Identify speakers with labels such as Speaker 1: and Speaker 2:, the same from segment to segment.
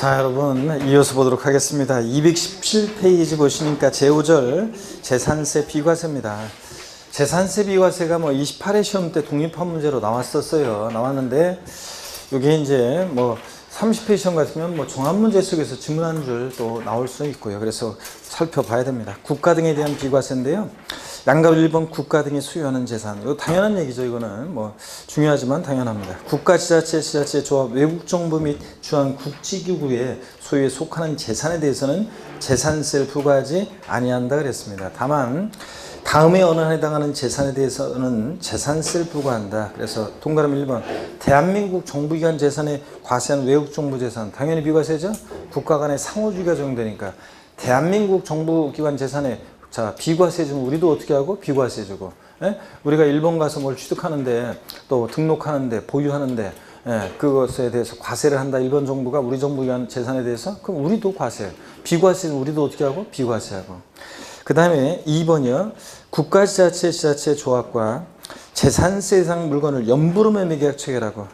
Speaker 1: 자, 여러분 이어서 보도록 하겠습니다. 217페이지 보시니까 제5절 재산세 비과세입니다. 재산세 비과세가 28회 시험 때 독립화 문제로 나왔는데 이게 이제 30회 시험 같으면 종합 문제 속에서 지문 한 줄 또 나올 수 있고요. 그래서 살펴봐야 됩니다. 국가 등에 대한 비과세인데요. 양가로 1번 국가 등이 소유하는 재산. 이거 당연한 얘기죠. 이거는 중요하지만 당연합니다. 국가, 지자체, 지자체, 조합, 외국 정부 및 주한 국지기구의 소유에 속하는 재산에 대해서는 재산세를 부과하지 아니한다 그랬습니다. 다만 다음에 어느 한 해당하는 재산에 대해서는 재산세를 부과한다. 그래서 동그라미 1번 대한민국 정부기관 재산에 과세한 외국 정부 재산 당연히 비과세죠. 국가 간의 상호주의가 적용되니까 대한민국 정부기관 재산에 비과세 주면 우리도 어떻게 하고 비과세 주고, 우리가 일본 가서 뭘 취득하는데 또 등록하는데 보유하는데 그것에 대해서 과세를 한다. 일본 정부가 우리 정부기관 재산에 대해서 그럼 우리도 과세, 비과세는 우리도 어떻게 하고 비과세하고. 그 다음에 2번이요. 국가, 지자체, 지자체 조합과 재산세상 물건을 연부로 매매 계약 체결하고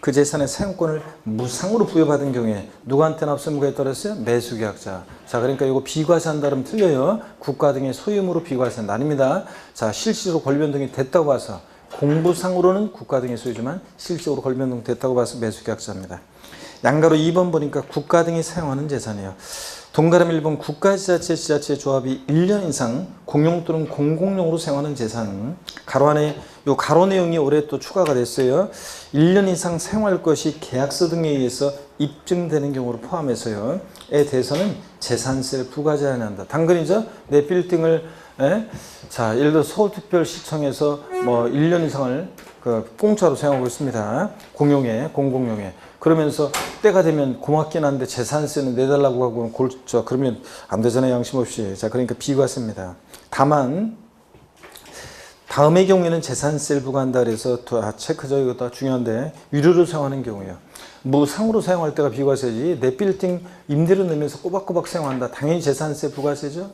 Speaker 1: 그 재산의 사용권을 무상으로 부여받은 경우에 누구한테나 없음무게에 따라서 매수계약자. 자, 그러니까 이거 비과세한다 그러면 틀려요. 국가 등의 소유물로 비과세한다 아닙니다. 자, 실질적으로 권리변동이 됐다고 봐서 공부상으로는 국가 등의 소유지만 실질적으로 권리변동 됐다고 봐서 매수계약자입니다. 양가로 2번 보니까 국가 등이 사용하는 재산이에요. 동그라미 1번 국가, 지자체, 지자체 조합이 1년 이상 공용 또는 공공용으로 사용하는 재산. 가로 안에 요 가로 내용이 올해 또 추가가 됐어요. 1년 이상 사용할 것이 계약서 등에 의해서 입증되는 경우를 포함해서요. 에 대해서는 재산세를 부과하지 않는다. 당근이죠. 내 빌딩을 자, 예를 들어 서울특별시청에서 1년 이상을 공짜로 사용하고 있습니다. 공용에, 공공용에. 그러면서 때가 되면 고맙긴 한데 재산세는 내달라고 하고 그러면 안 되잖아요. 양심 없이. 자, 그러니까 비과세입니다. 다만 다음의 경우에는 재산세를 부과한다 그래서 체크죠. 이것도 중요한데 유료로 사용하는 경우요. 무상으로 사용할 때가 비과세지. 내 빌딩 임대료 내면서 꼬박꼬박 사용한다. 당연히 재산세 부과세죠.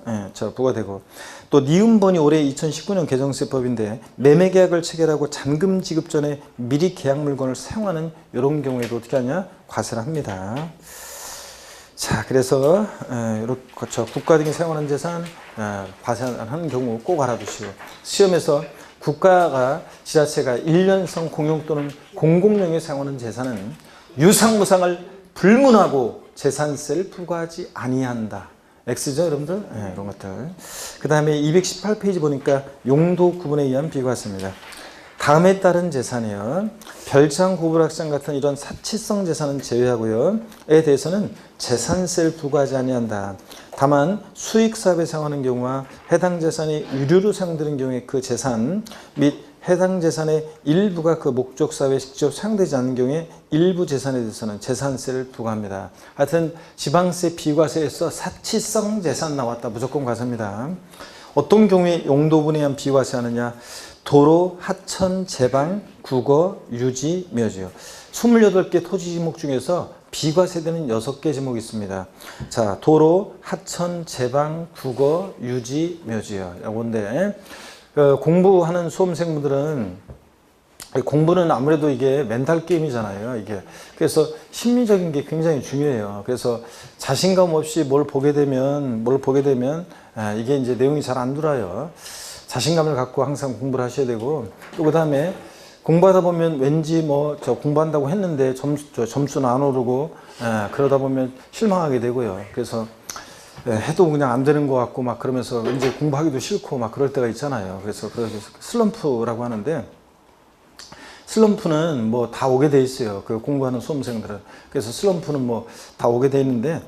Speaker 1: 부과되고. 또 니은번이 올해 2019년 개정세법인데 매매계약을 체결하고 잔금 지급 전에 미리 계약 물건을 사용하는 이런 경우에도 어떻게 하냐? 과세를 합니다. 자, 그래서 이렇게 국가 등이 사용하는 재산 과세하는 경우 꼭 알아두시고 시험에서 국가가 지자체가 1년성 공용 또는 공공용에 사용하는 재산은 유상무상을 불문하고 재산세를 부과하지 아니한다. X죠, 여러분들? 이런 것들. 그 다음에 218페이지 보니까 용도 구분에 의한 비과세입니다. 다음에 따른 재산이요. 별장, 고불학장 같은 이런 사치성 재산은 제외하고요. 에 대해서는 재산세를 부과하지 아니한다. 다만 수익사업에 사용하는 경우와 해당 재산이 유료로 사용되는 경우에 그 재산 및 해당 재산의 일부가 그 목적 사업에 직접 사용되지 않는 경우에 일부 재산에 대해서는 재산세를 부과합니다. 하여튼 지방세 비과세에서 사치성 재산 나왔다. 무조건 과세입니다. 어떤 경우에 용도분에 의한 비과세하느냐? 도로, 하천, 제방, 국어, 유지, 묘지요. 28개 토지 지목 중에서 비과세되는 6개 지목이 있습니다. 자, 도로, 하천, 제방, 국어, 유지, 묘지요. 요건데 공부하는 수험생분들은 공부는 아무래도 이게 멘탈 게임이잖아요. 이게 그래서 심리적인 게 굉장히 중요해요. 그래서 자신감 없이 뭘 보게 되면 이게 이제 내용이 잘 안 들어요. 자신감을 갖고 항상 공부를 하셔야 되고 또 그 다음에 공부하다 보면 왠지 저 공부한다고 했는데 점수는 안 오르고 그러다 보면 실망하게 되고요. 그래서 해도 그냥 안 되는 것 같고 그러면서 이제 공부하기도 싫고 그럴 때가 있잖아요. 그래서 슬럼프라고 하는데 슬럼프는 다 오게 돼 있어요. 그 공부하는 수험생들은. 그래서 슬럼프는 다 오게 돼 있는데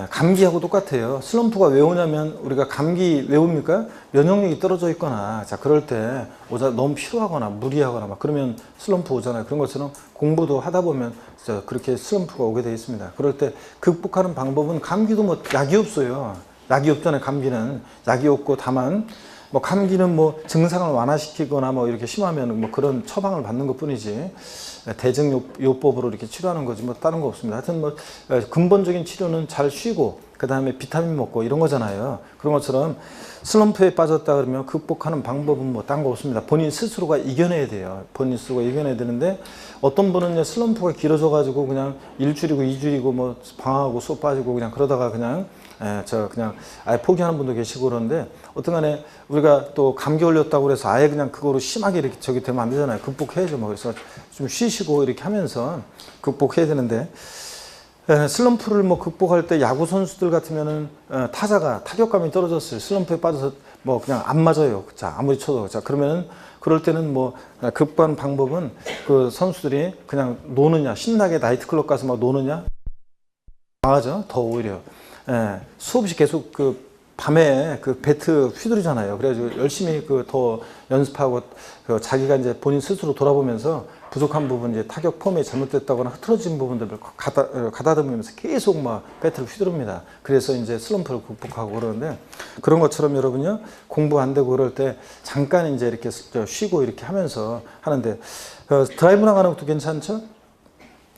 Speaker 1: 감기하고 똑같아요. 슬럼프가 왜 오냐면 우리가 감기 왜 옵니까? 면역력이 떨어져 있거나 그럴 때 너무 피로하거나 무리하거나 그러면 슬럼프 오잖아요. 그런 것처럼 공부도 하다 보면 그렇게 슬럼프가 오게 돼 있습니다. 그럴 때 극복하는 방법은 감기도 약이 없어요. 약이 없잖아요. 감기는 약이 없고 다만 감기는 증상을 완화시키거나 이렇게 심하면 그런 처방을 받는 것 뿐이지 대증요법으로 이렇게 치료하는 거지 다른 거 없습니다. 하여튼 근본적인 치료는 잘 쉬고 그 다음에 비타민 먹고 이런 거잖아요. 그런 것처럼 슬럼프에 빠졌다 그러면 극복하는 방법은 뭐 딴 거 없습니다. 본인 스스로가 이겨내야 돼요. 본인 스스로가 이겨내야 되는데 어떤 분은 슬럼프가 길어져 가지고 그냥 일주일이고 이주일이고 뭐 방황하고 수업 빠지고 그냥 그러다가 그냥 그냥 아예 포기하는 분도 계시고 그러는데 어떤 간에 우리가 또 감기 걸렸다고 그래서 아예 그냥 그거로 심하게 이렇게 저기 되면 안 되잖아요. 극복해야죠. 뭐 그래서 좀 쉬시고 이렇게 하면서 극복해야 되는데 슬럼프를 뭐 극복할 때 야구 선수들 같으면은 타자가 타격감이 떨어졌어요. 슬럼프에 빠져서 뭐 그냥 안 맞아요. 자, 아무리 쳐도. 자, 그러면은 그럴 때는 뭐 극복하는 방법은 그 선수들이 그냥 노느냐, 신나게 나이트클럽 가서 막 노느냐, 강하죠. 더 오히려. 수없이 계속 그 밤에 그 배트 휘두르잖아요. 그래가지고 열심히 그 더 연습하고 그 자기가 이제 본인 스스로 돌아보면서 부족한 부분, 이제 타격 폼이 잘못됐다거나 흐트러진 부분들을 가다듬으면서 계속 막 배트를 휘두릅니다. 그래서 이제 슬럼프를 극복하고 그러는데 그런 것처럼 여러분요, 공부 안 되고 그럴 때 잠깐 이제 이렇게 쉬고 이렇게 하면서 하는데 드라이브 나가는 것도 괜찮죠?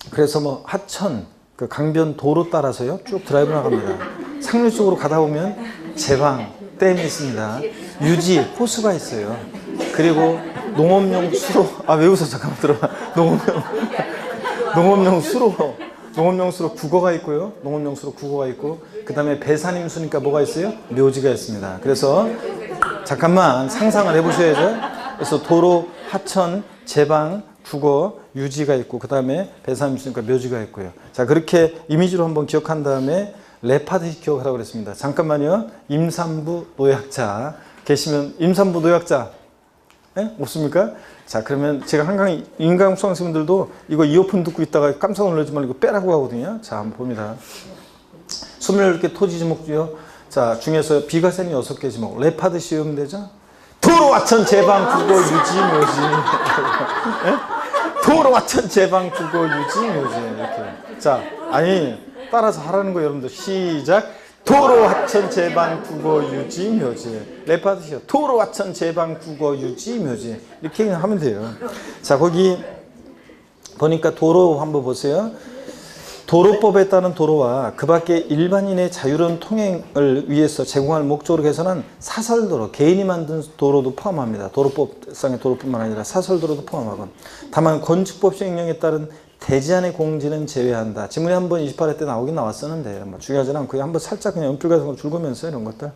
Speaker 1: 그래서 뭐 하천, 그 강변 도로 따라서요 쭉 드라이브 나갑니다. 상류 쪽으로 가다 보면 제방 댐이 있습니다. 유지 호수가 있어요. 그리고 농업용 수로, 왜 웃어? 잠깐만 들어봐. 농업용 수로 국어가 있고요. 농업용 수로 국어가 있고, 그 다음에 배산임수니까 뭐가 있어요? 묘지가 있습니다. 그래서 잠깐만 상상을 해보셔야죠. 그래서 도로, 하천, 제방, 국어, 유지가 있고, 그 다음에 배산임수니까 묘지가 있고요. 자, 그렇게 이미지로 한번 기억한 다음에 레파드 기억하라고 그랬습니다. 잠깐만요. 임산부 노약자 계시면, 임산부 노약자 없습니까? 자, 그러면 제가 항상 인강 수강생분들도 이거 이어폰 듣고 있다가 깜짝 놀라지 말고 이거 빼라고 하거든요. 자, 한번 봅니다. 28개 토지 지목 중요. 자, 중에서 비과세는 6개 지목. 레파드 씌우면 되죠? 도로 하천 제방 국어 유지 묘지. 도로 하천 제방 국어 유지 묘지. 이렇게. 자, 아니 따라서 하라는 거 여러분들 시작. 도로 하천 제방 국어 유지 묘지. 레파드시오. 도로 하천 제방 국어 유지 묘지. 이렇게 그냥 하면 돼요. 자, 거기 보니까 도로 한번 보세요. 도로법에 따른 도로와 그 밖에 일반인의 자유로운 통행을 위해서 제공할 목적으로 개선한 사설도로, 개인이 만든 도로도 포함합니다. 도로법상의 도로뿐만 아니라 사설도로도 포함하고, 다만 건축법 시행령에 따른 대지안의 공지는 제외한다. 지문에 한번 28회 때 나오긴 나왔었는데 뭐 중요하지 않고 한번 살짝 그냥 연필 같은 거 줄거면서 이런 것들.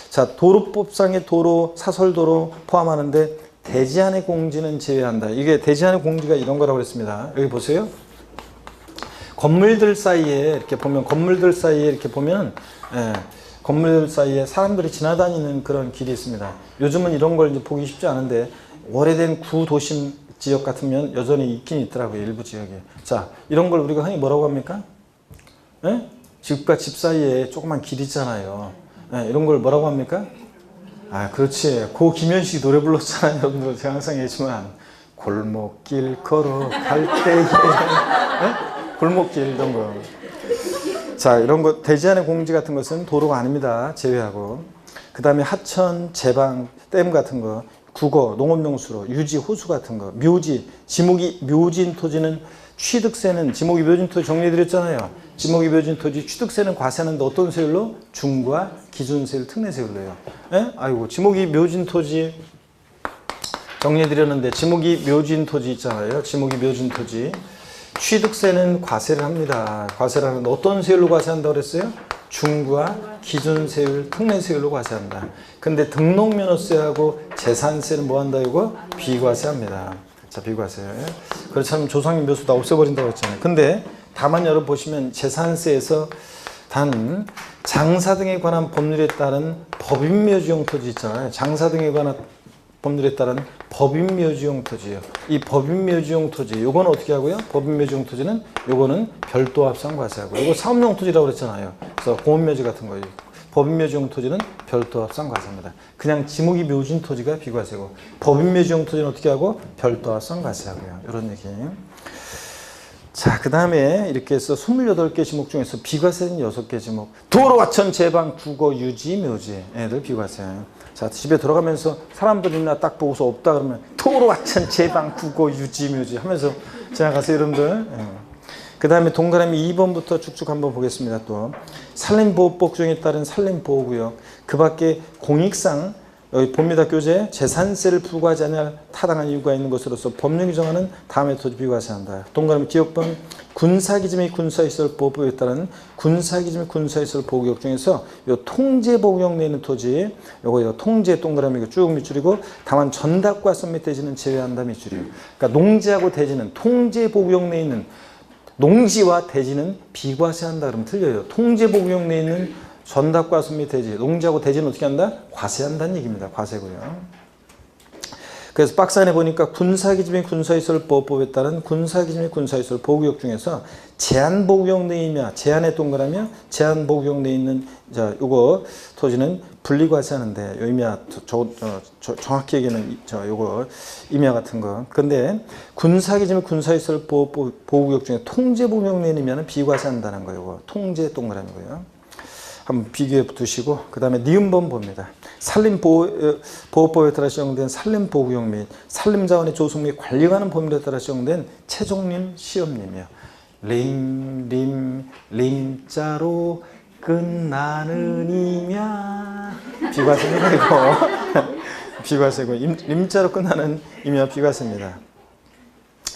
Speaker 1: 자, 도로법상의 도로, 사설도로 포함하는데 대지안의 공지는 제외한다. 이게 대지안의 공지가 이런 거라고 그랬습니다. 여기 보세요. 건물들 사이에 이렇게 보면, 건물들 사이에 사람들이 지나다니는 그런 길이 있습니다. 요즘은 이런 걸 이제 보기 쉽지 않은데 오래된 구도심 지역 같으면 여전히 있긴 있더라고요. 일부 지역에. 자, 이런 걸 우리가 흔히 뭐라고 합니까? 집과 집 사이에 조그만 길 있잖아요. 이런 걸 뭐라고 합니까? 그렇지. 고 김현식이 노래 불렀잖아요. 여러분들 제가 항상 얘기했지만 골목길 걸어갈 때에 골목길 이런 거. 자, 이런 거 대지안의 공지 같은 것은 도로가 아닙니다. 제외하고. 그 다음에 하천, 제방, 댐 같은 거, 국어, 농업용수로, 유지, 호수 같은 거, 묘지, 지목이 묘진 토지는 취득세는, 지목이 묘진 토지 정리해드렸잖아요. 지목이 묘진 토지 취득세는 과세는 어떤 세율로? 중과 기준세율, 특례세율로요. 아이고, 지목이 묘진 토지 정리해드렸는데 지목이 묘진 토지 있잖아요. 지목이 묘진 토지. 취득세는 과세를 합니다. 과세를 하는데 어떤 세율로 과세한다고 그랬어요? 중과 기준세율, 특례세율로 과세한다. 근데 등록면허세하고 재산세는 뭐 한다 이거? 비과세합니다. 자, 비과세. 그렇다면 조상님 묘수 다 없애버린다고 했잖아요. 근데 다만 여러분 보시면 재산세에서 단 장사 등에 관한 법률에 따른 법인묘지용 토지 있잖아요. 장사 등에 관한 법률에 따른 법인묘지용 토지예요. 이 법인묘지용 토지, 요건 어떻게 하고요? 법인묘지용 토지는 요거는 별도 합산 과세하고, 요거 사업용 토지라고 그랬잖아요. 그래서 공원묘지 같은 거예요. 법인묘지용 토지는 별도 합산 과세입니다. 그냥 지목이 묘진 토지가 비과세고, 법인묘지용 토지는 어떻게 하고? 별도 합산 과세하고요. 이런 얘기. 자, 그 다음에 이렇게 해서 28개 지목 중에서 비과세는 6개 지목. 도로, 하천, 제방, 국어, 유지, 묘지. 애들 비과세. 자, 집에 들어가면서 사람들이나 딱 보고서 없다 그러면 도로, 하천, 제방, 국어, 유지, 묘지 하면서 지나가세요, 여러분들. 그 다음에 동그라미 2번부터 쭉쭉 한번 보겠습니다. 또 산림보호법 규정에 따른 산림보호구역, 그 밖에 공익상 여기 봅니다. 교재 재산세를 부과하지 않을 타당한 이유가 있는 것으로서 법령이 정하는 다음의 토지 비과세한다. 동그라미 기억번 군사기지 및 군사시설보호법에 따른 군사기지 및 시설시설 보호구역 중에서 요 통제보호구역 내에 있는 토지, 요거 통제 동그라미가 쭉 밑줄이고 다만 전답과 선 대지는 제외한다 밑줄이에요. 그러니까 농지하고 대지는 통제보호구역 내에 있는 농지와 대지는 비과세한다 그러면 틀려요. 통제보호구역 내에 있는 전답과 선 및 대지, 농지하고 대지는 어떻게 한다? 과세한다는 얘기입니다. 과세고요. 그래서 박스 안에 보니까 군사기지 및 군사시설보호법에 따른 군사기지 및 군사시설 보호구역 중에서 제한보호구역 내에 있냐, 제한의 동그라미야, 제한보호구역 내에 있는 자 요거 토지는 분리과세하는데 요 임야 정확히 얘기는 요거 임야 같은 거. 근데 군사기지 및 군사시설 보호구역 중에 통제보호구역 내에 있는 임야는 비과세한다는 거예요. 요거 통제 동그라미고요. 한번 비교해 두시고 그 다음에 니은번 봅니다. 산림보호법에 따라 시정된 산림보호구역 및 산림자원의 조성 및 관리하는 법률에 따라 시정된 최종림 시험림이요. 림자로 끝나는 임야 비과세고 림자로 끝나는 임야 비과세입니다.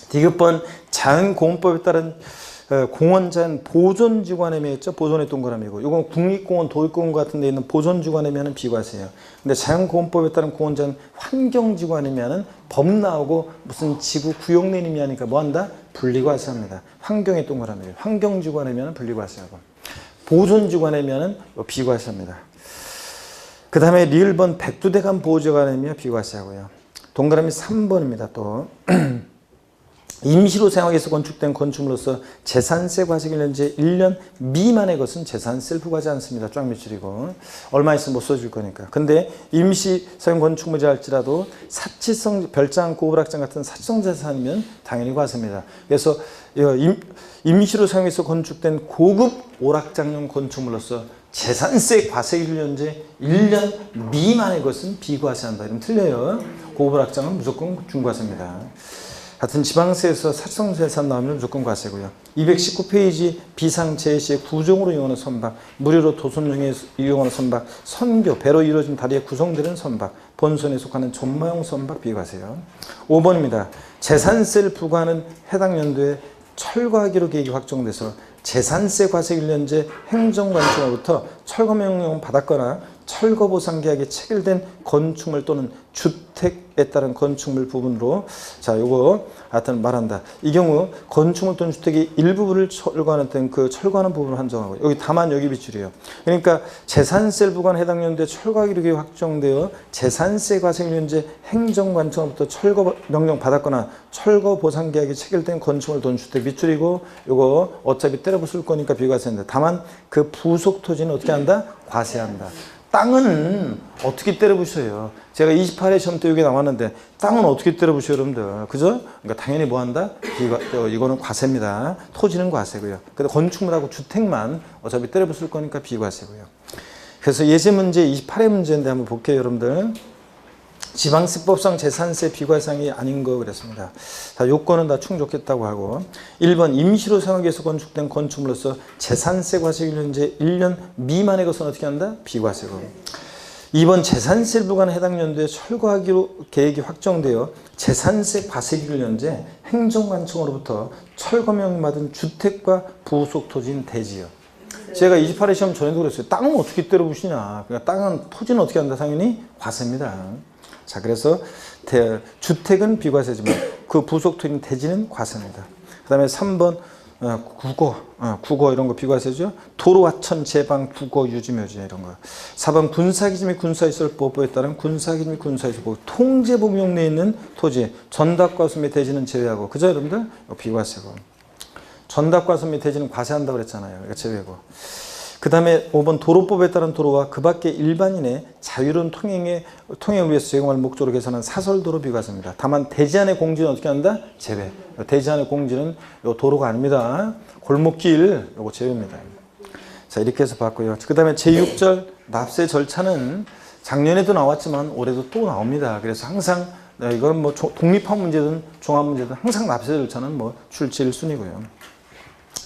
Speaker 1: 디귿번 자연공원법에 따른 공원자연 보존지구간에 매였죠. 보존의 동그라미고 이건 국립공원, 도립공원 같은 데 있는 보존지구간에 매는 비과세예요. 근데 자연공원법에 따른 공원자연 환경지구간에 매는 법 나오고 무슨 지구 구역 내에 매하니까 뭐한다? 분리과세합니다. 환경의 동그라미, 환경지구간에 매는 분리과세하고 보존지구간에 매는 비과세합니다. 그 다음에 리을번 백두대간 보호지구간에 매 비과세하고요. 동그라미 3번입니다. 또 임시로 사용하기 위해서 건축된 건축물로서 재산세 과세기 현재 1년 미만의 것은 재산세를 부과하지 않습니다. 쫙 밑줄이고 얼마 있으면 못 써줄 거니까. 근데 임시 사용 건축물이라 할지라도 사치성 별장, 고불악장 같은 사치성 재산이면 당연히 과세입니다. 그래서 임시로 사용해서 건축된 고급 오락장용 건축물로서 재산세 과세기준 현재 1년 미만의 것은 비과세한다. 이러면 틀려요. 고불악장은 무조건 중과세입니다. 같은 지방세에서 사치성재산 나오면 무조건 과세고요. 219페이지 비상재해시에 구종으로 이용하는 선박, 무료로 도선용에 이용하는 선박, 선교, 배로 이루어진 다리에 구성되는 선박, 본선에 속하는 전마용 선박 비과세요. 5번입니다. 재산세를 부과하는 해당 연도에 철거하기로 계획이 확정돼서 재산세 과세기일 현재 행정관청으로부터 철거명령 받았거나 철거보상계약이 체결된 건축물 또는 주택에 따른 건축물 부분으로 자 요거 하여튼 말한다. 이 경우 건축물 또는 주택의 일부분을 철거하는 등 그 철거하는 부분을 한정하고 여기 다만 여기 비출이에요. 그러니까 재산세를 부과한 해당 연도에 철거하기로 계획이 확정되어 재산세 과세기일 현재 행정관청으로부터 철거명령 받았거나 철거보상계약이 체결된 건축물 또는 주택 비출이고 요거 어차피 때려 부술 거니까 비과세인데 다만 그 부속 토지는 어떻게 한다? 과세한다. 땅은 어떻게 때려 부셔요? 제가 28회 시험 때 여기 나왔는데 땅은 어떻게 때려 부셔요, 여러분들? 그죠? 그러니까 당연히 뭐 한다? 이거는 과세입니다. 토지는 과세고요. 근데 건축물하고 주택만 어차피 때려 부술 거니까 비과세고요. 그래서 예제 문제 28회 문제인데 한번 볼게요, 여러분들. 지방세법상 재산세 비과세상이 아닌 거 그랬습니다. 자, 요건은 다 충족했다고 하고 1번 임시로 사용하기 위해서 건축된 건축물로서 재산세 과세기일 현재 1년 미만의 것은 어떻게 한다? 비과세고 2번 재산세를 부과하는 해당 연도에 철거하기로 계획이 확정되어 재산세 과세기일 현재 행정관청으로부터 철거명령 받은 주택과 부속 토지인 대지요. 제가 28회 시험 전에도 그랬어요. 땅은 어떻게 때려 부시냐. 그러니까 땅은 토지는 어떻게 한다? 당연히 과세입니다. 자, 그래서 주택은 비과세지만 그 부속 토지는 대지는 과세입니다. 그 다음에 3번 국어 이런 거 비과세죠. 도로 하천 제방 국어 유지묘지 이런 거. 4번 군사기지 및 군사시설보호법에 따른 군사기지 및 군사시설보호 통제복용 내에 있는 토지 전답과수 및 대지는 제외하고 그죠 여러분들? 비과세고 전답과수 및 대지는 과세한다고 그랬잖아요. 그러니까 제외고 그 다음에 5번 도로법에 따른 도로와 그 밖의 일반인의 자유로운 통행을 위해서 제공할 목적으로 개선한 사설도로 비과세입니다. 다만 대지 안의 공지는 어떻게 한다? 제외. 대지 안의 공지는 요 도로가 아닙니다. 골목길 요거 제외입니다. 자 이렇게 해서 봤고요. 그 다음에 제6절 납세 절차는 작년에도 나왔지만 올해도 또 나옵니다. 그래서 항상 이건 뭐 독립학 문제든 종합 문제든 항상 납세 절차는 뭐 출제 1순위고요.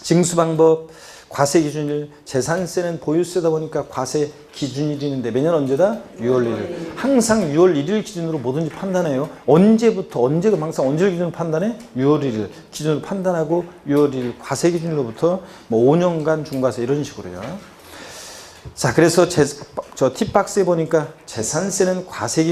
Speaker 1: 징수 방법, 과세 기준일, 재산세는 보유세다 보니까 과세 기준일이 있는데 매년 언제다? 6월 1일. 항상 6월 1일 기준으로 뭐든지 판단해요. 언제부터, 언제가 항상 언제를 기준으로 판단해? 6월 1일 기준으로 판단하고 6월 1일 과세 기준으로부터 뭐 5년간 중과세 이런 식으로요. 자, 그래서 저 팁박스에 보니까 재산세는 과세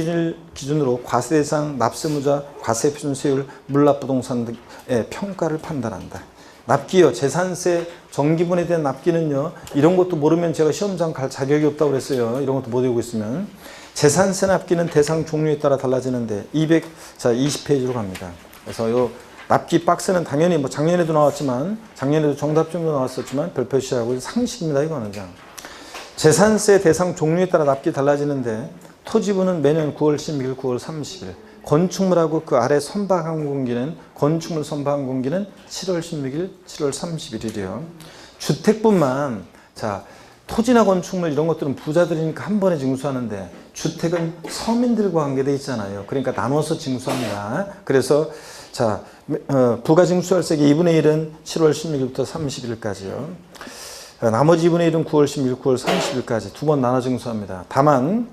Speaker 1: 기준으로 과세 대상, 납세무자, 과세 표준 세율, 물납부동산 등의 평가를 판단한다. 납기요. 재산세 정기분에 대한 납기는요. 이런 것도 모르면 제가 시험장 갈 자격이 없다고 그랬어요. 이런 것도 못 외우고 있으면. 재산세 납기는 대상 종류에 따라 달라지는데 20페이지로 갑니다. 그래서 요 납기 박스는 당연히 뭐 작년에도 나왔지만 작년에도 정답점도 나왔었지만 별표 시하고 상식입니다. 이거는 그냥. 재산세 대상 종류에 따라 납기 달라지는데 토지분은 매년 9월 16일, 9월 30일. 건축물하고 그 아래 선박항공기는 건축물 선박항공기는 7월 16일, 7월 31일이요. 주택뿐만 자 토지나 건축물 이런 것들은 부자들이니까 한 번에 징수하는데 주택은 서민들과 관계돼 있잖아요. 그러니까 나눠서 징수합니다. 그래서 자 부가징수할세기 2분의 1은 7월 16일부터 30일까지요. 나머지 2분의 1은 9월 16일, 9월 30일까지 두 번 나눠 징수합니다. 다만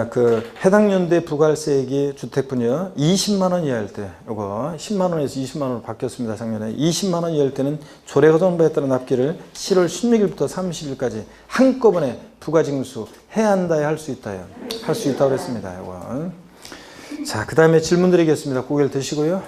Speaker 1: 그 해당 연도의 부가세액이 주택분이요 20만 원 이하일 때 요거 10만 원에서 20만 원으로 바뀌었습니다. 작년에 20만 원 이하일 때는 조례가정부에 따른 납기를 7월 16일부터 30일까지 한꺼번에 부가징수 해야 한다에 할 수 있다요. 할 수 있다고 그랬습니다. 요거. 자, 그 다음에 질문 드리겠습니다. 고개를 드시고요.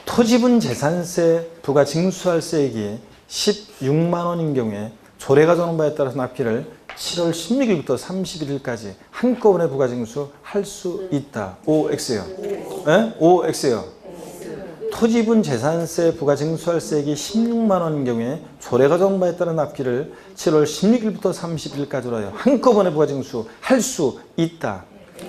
Speaker 1: 토지분 재산세 부가징수할세액이 16만 원인 경우에 조례가정한 바에 따라서 납기를 7월 16일부터 31일까지 한꺼번에 부가징수 할 수 있다. OX요. 네? OX요. 토지분 재산세 부가징수할세액이 16만 원인 경우에 조례가정한 바에 따른 납기를 7월 16일부터 30일까지로 하여 한꺼번에 부가징수 할 수 있다.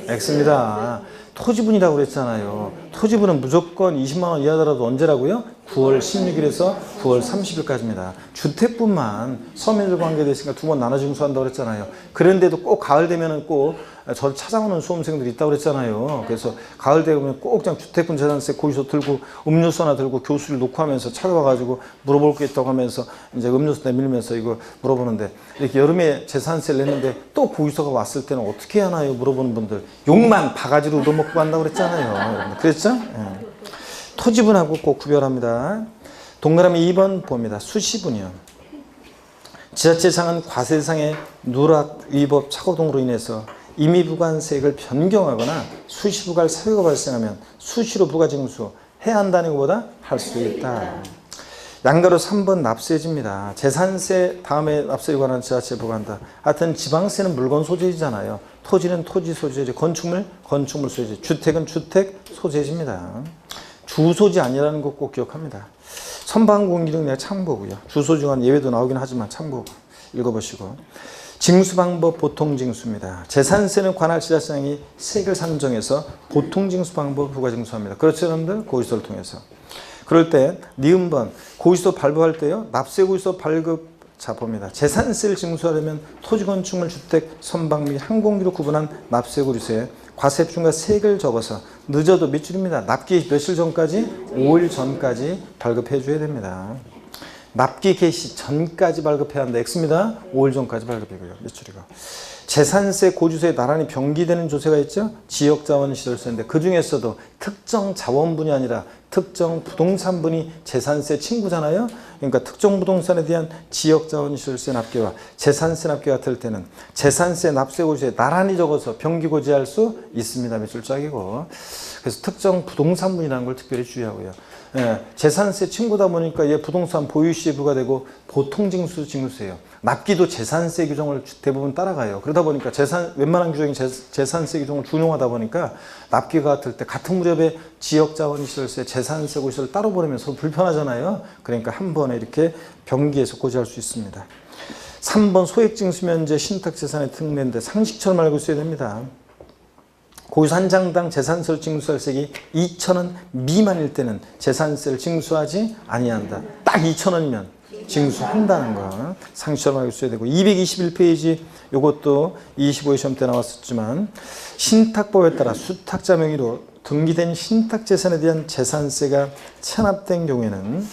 Speaker 1: X입니다. 토지분이라고 그랬잖아요. 토지분은 무조건 20만 원 이하더라도 언제라고요? 9월 16일에서 9월 30일까지입니다. 주택뿐만 서민들 관계돼 있으니까 두 번 나눠 징수한다고 그랬잖아요. 그런데도 꼭 가을 되면은 꼭 저를 찾아오는 수험생들이 있다고 그랬잖아요. 그래서 가을 되면 꼭 그냥 주택분 재산세 고지서 들고 음료수 하나 들고 교수를 놓고 하면서 찾아와가지고 물어볼 게 있다고 하면서 이제 음료수 내밀면서 이거 물어보는데 이렇게 여름에 재산세를 냈는데 또 고지서가 왔을 때는 어떻게 하나요? 물어보는 분들 욕만 바가지로 얻어먹고 간다고 그랬잖아요. 그랬죠? 예. 토지분하고 꼭 구별합니다. 동그라미 2번 봅니다. 수시분이요. 지자체상은 과세상의 누락, 위법, 착오 등으로 인해서 임의부과세액을 변경하거나 수시부과할 사유가 발생하면 수시로 부가징수 해야 한다는 것보다 할 수 있다. 양가로 3번 납세지입니다. 재산세 다음에 납세에 관한 지자체 부과한다. 하여튼 지방세는 물건 소재지잖아요. 토지는 토지 소재지, 건축물 소재지, 주택은 주택 소재지입니다. 주소지 아니라는 거 꼭 기억합니다. 선방공기는 내가 참고고요. 주소 중한 예외도 나오긴 하지만 참고 읽어보시고. 징수방법 보통징수입니다. 재산세는 관할 지자체장이 세액을 산정해서 보통징수 방법 부가징수합니다. 그렇죠, 여러분들? 고지서를 통해서. 그럴 때 니은번 고지서 발부할 때요. 납세고지서 발급 자 봅니다. 재산세를 징수하려면 토지, 건축물, 주택, 선박 및 항공기로 구분한 납세고지서에 과세표준과 세액을 적어서 늦어도 몇 줄입니다. 납기 며칠 전까지? 5일 전까지 발급해 줘야 됩니다. 납기 개시 전까지 발급해야 한다. X입니다. 5일 전까지 발급이고요. 몇 줄이고. 재산세 고지서에 나란히 병기되는 조세가 있죠. 지역자원시설세인데 그 중에서도 특정 자원분이 아니라 특정 부동산분이 재산세 친구잖아요. 그러니까 특정 부동산에 대한 지역자원시설세 납기와 재산세 납기가 같을 때는 재산세 납세고지서에 나란히 적어서 병기고지할 수 있습니다. 몇 줄짝이고. 그래서 특정 부동산분이라는 걸 특별히 주의하고요. 예, 재산세 친구다 보니까 얘 부동산 보유시에 부과되고 보통징수 징수예요. 납기도 재산세 규정을 대부분 따라가요. 그러다 보니까 웬만한 규정이 재산세 규정을 준용하다 보니까 납기가 같을 때 같은 무렵에 지역자원시설세, 재산세 고지서를 따로 보내면 서로 불편하잖아요. 그러니까 한 번에 이렇게 병기해서 고지할 수 있습니다. 3번 소액징수면제 신탁재산에 특례인데 상식처럼 알고 있어야 됩니다. 고지서 한 장당 재산세를 징수할세액이 2,000원 미만일 때는 재산세를 징수하지 아니한다. 딱 2,000원이면 징수한다는 거 상식처럼 알고 있어야 되고 221페이지 이것도 25회 시험 때 나왔었지만 신탁법에 따라 수탁자 명의로 등기된 신탁재산에 대한 재산세가 체납된 경우에는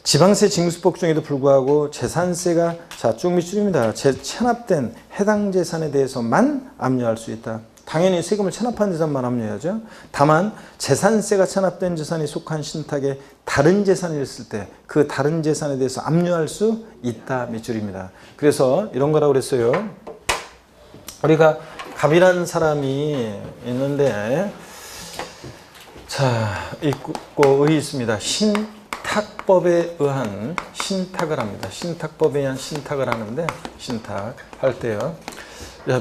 Speaker 1: 지방세 징수법 중에도 불구하고 재산세가 쭉 밑줄입니다. 체납된 해당 재산에 대해서만 압류할 수 있다. 당연히 세금을 체납한 재산만 압류해야죠. 다만 재산세가 체납된 재산이 속한 신탁에 다른 재산이 있을 때 그 다른 재산에 대해서 압류할 수 있다 밑줄입니다. 그래서 이런 거라고 그랬어요. 우리가 갑이라는 사람이 있는데 있고 의 있습니다. 신탁법에 의한 신탁을 합니다. 신탁법에 의한 신탁을 하는데 신탁할 때요.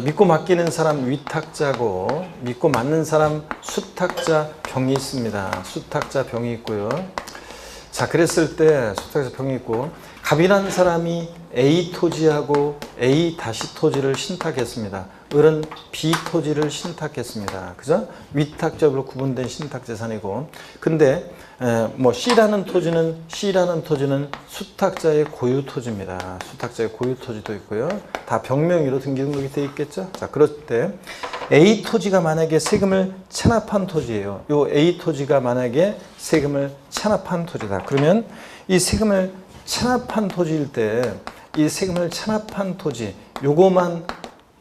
Speaker 1: 믿고 맡기는 사람 위탁자고 믿고 맡는 사람 수탁자 병이 있습니다. 수탁자 병이 있고요. 그랬을 때 수탁자 병이 있고 갑이라는 사람이 A 토지하고 A 다시 토지를 신탁했습니다. 을은 B 토지를 신탁했습니다. 그죠? 위탁적으로 구분된 신탁재산이고 근데 C라는 토지는 수탁자의 고유 토지입니다. 수탁자의 고유 토지도 있고요. 다 병명의로 등기 등록이 되어 있겠죠? 그럴 때 A 토지가 만약에 세금을 체납한 토지예요. 요 A 토지가 만약에 세금을 체납한 토지다. 그러면 이 세금을 체납한 토지일 때 이 세금을 체납한 토지 요거만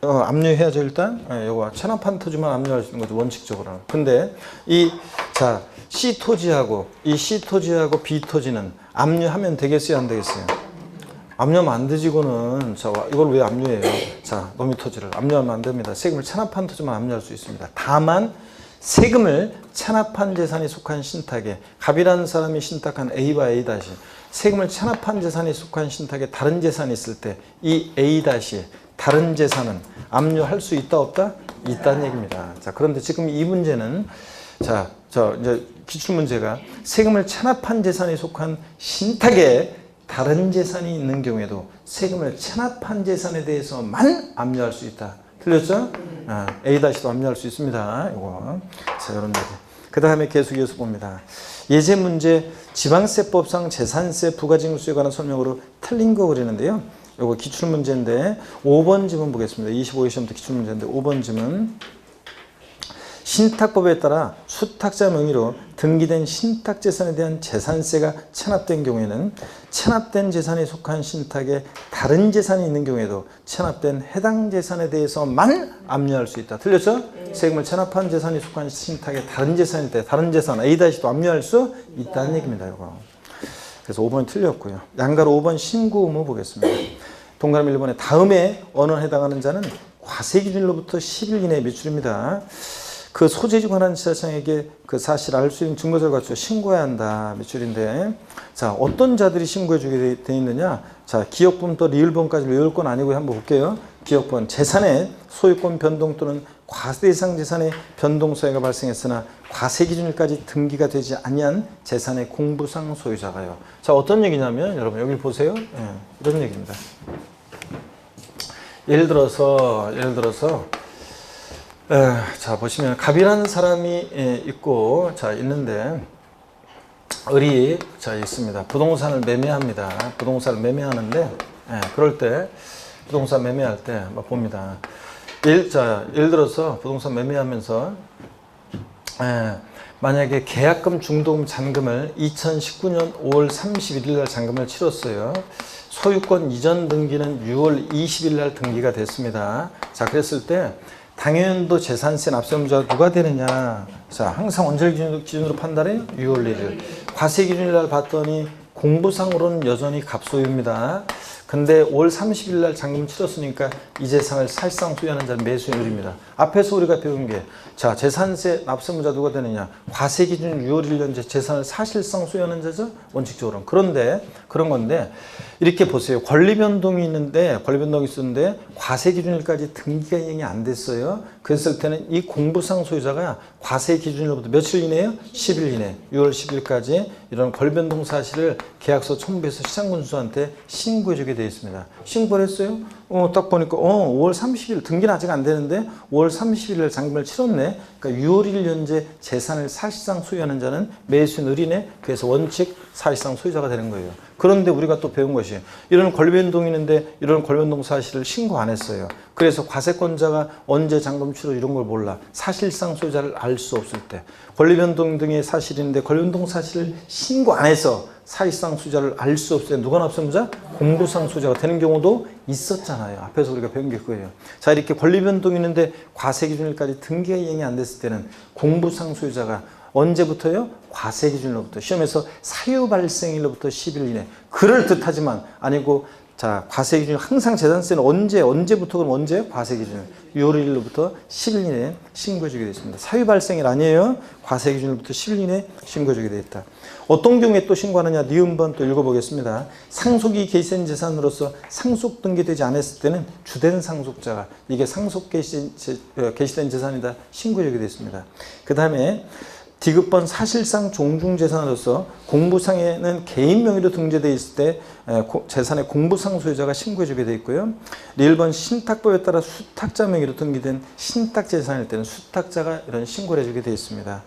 Speaker 1: 압류해야죠. 일단 요거 체납한 토지만 압류할 수 있는 거죠. 원칙적으로는. 근데 C 토지하고 B 토지는 압류하면 되겠어요, 안 되겠어요? 압류하면 안 되지고는 이걸 왜 압류해요? 노미 토지를 압류하면 안 됩니다. 세금을 체납한 토지만 압류할 수 있습니다. 다만 세금을 체납한 재산이 속한 신탁에 갑이라는 사람이 신탁한 A와 A 다시 세금을 체납한 재산이 속한 신탁에 다른 재산이 있을 때 이 A 다시 다른 재산은 압류할 수 있다 없다? 있다는 얘기입니다. 그런데 지금 이 문제는 이제 기출문제가 세금을 체납한 재산이 속한 신탁에 다른 재산이 있는 경우에도 세금을 체납한 재산에 대해서만 압류할 수 있다. 틀렸죠? A-도 압류할 수 있습니다. 이거. 이런 얘기. 그 다음에 계속 이어서 봅니다. 예제 문제 지방세법상 재산세 부가징수에 관한 설명으로 틀린 거 그리는데요. 이거 기출문제인데 5번 지문 보겠습니다. 25회 시험도 기출문제인데 5번 지문 신탁법에 따라 수탁자 명의로 등기된 신탁재산에 대한 재산세가 체납된 경우에는 체납된 재산에 속한 신탁에 다른 재산이 있는 경우에도 체납된 해당 재산에 대해서만 압류할 수 있다. 틀렸죠? 세금을 체납한 재산이 속한 신탁에 다른 재산일 때 다른 재산 A-도 압류할 수 있다는 얘기입니다. 이거. 그래서 5번이 틀렸고요. 양가로 5번 신고 의무 보겠습니다. 동그라미 1번에 다음에 언어에 해당하는 자는 과세기준일로부터 10일 이내 미출입니다. 그 소재지 관한 지자청에게 그 사실 알 수 있는 증거자를 갖추어 신고해야 한다. 미출인데 어떤 자들이 신고해 주게 돼 있느냐. 기억분부터 리을번까지 리을권 아니고 한번 볼게요. 기억번 재산의 소유권 변동 또는 과세 대상 재산의 변동 소해가 발생했으나 과세 기준일까지 등기가 되지 아니한 재산의 공부상 소유자가요. 어떤 얘기냐면 여러분 여기 보세요. 이런 얘기입니다. 예를 들어서 보시면 갑이라는 사람이 있고 있는데 을이 있습니다. 부동산을 매매합니다. 부동산을 매매하는데 그럴 때 부동산 매매할 때 봅니다. 예를 들어서 부동산 매매하면서 만약에 계약금 중도금 잔금을 2019년 5월 31일 날 잔금을 치렀어요. 소유권 이전 등기는 6월 20일 날 등기가 됐습니다. 그랬을 때 당연도 재산세 납세의무자가 누가 되느냐. 항상 언제 기준으로 판단해? 6월 1일. 과세 기준일 날 봤더니 공부상으로는 여전히 갑소유입니다. 근데 5월 30일 날 잔금 치렀으니까 이 재산을 사실상 소유하는 자는 매수율입니다. 앞에서 우리가 배운 게 재산세 납세의무자 누가 되느냐. 과세 기준 6월 1년 재산을 사실상 소유하는 자죠. 원칙적으로는. 그런데 그런 건데 이렇게 보세요. 권리 변동이 있는데 과세 기준일까지 등기가 이행이 안 됐어요. 그랬을 때는 이 공부상 소유자가 과세 기준일로부터 며칠 이내요? 10일 이내. 6월 10일까지 이런 권리 변동 사실을 계약서 첨부해서 시장군수한테 신고해 주게 되어 있습니다. 신고를 했어요? 딱 보니까 5월 30일 등기는 아직 안 되는데 5월 30일 잔금을 치렀네. 그러니까 6월 1일 현재 재산을 사실상 소유하는 자는 매수인 을이네. 그래서 원칙 사실상 소유자가 되는 거예요. 그런데 우리가 또 배운 것이 이런 권리변동이 있는데 이런 권리변동 사실을 신고 안 했어요. 그래서 과세권자가 언제 잔금 치러 이런 걸 몰라. 사실상 소유자를 알 수 없을 때 권리변동 등의 사실인데 권리변동 사실을 신고 안 해서 사실상 소유자를 알 수 없을 때 누가 납세무자? 공부상 소유자가 되는 경우도 있었잖아요. 앞에서 우리가 배운 게 그거예요. 자, 이렇게 권리변동이 있는데 과세기준일까지 등기가 이행이 안 됐을 때는 공부상 소유자가 언제부터요? 과세기준일로부터 시험에서 사유발생일로부터 10일 이내 그럴 듯하지만 아니고 자 과세기준 항상 재산세는 언제부터 그럼 언제? 과세기준 6월 1일로부터 10일 이내에 신고해주게 되어 있습니다. 사유발생일 아니에요. 과세기준일부터 10일 이내에 신고해주게 되어 있다. 어떤 경우에 또 신고하느냐 니은번 또 읽어보겠습니다. 상속이 개시된 재산으로서 상속 등기되지 않았을 때는 주된 상속자가 이게 상속 개시된 재산이다 신고해주게 되어 있습니다. 그 다음에 디귿번 사실상 종중재산으로서 공부상에는 개인 명의로 등재되어 있을 때 재산의 공부상 소유자가 신고해주게 되어 있고요. 1번 신탁법에 따라 수탁자 명의로 등기된 신탁재산일 때는 수탁자가 이런 신고를 해주게 되어 있습니다.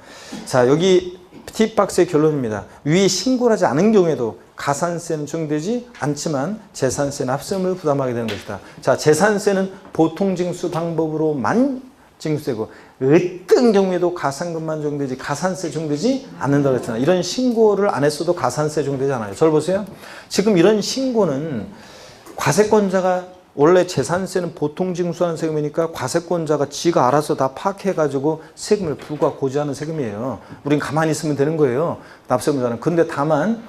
Speaker 1: 자, 여기 팁박스의 결론입니다. 위에 신고를 하지 않은 경우에도 가산세는 적용되지 않지만 재산세는 납세의무를 부담하게 되는 것이다. 자, 재산세는 보통징수 방법으로만 징수되고 어떤 경우에도 가산금만 적용되지 가산세 적용되지 않는다고 했잖아요. 이런 신고를 안 했어도 가산세 적용되지 않아요. 저를 보세요. 지금 이런 신고는 과세권자가 원래 재산세는 보통징수하는 세금이니까 과세권자가 지가 알아서 다 파악해가지고 세금을 부과 고지하는 세금이에요. 우린 가만히 있으면 되는 거예요. 납세의무자는. 근데 다만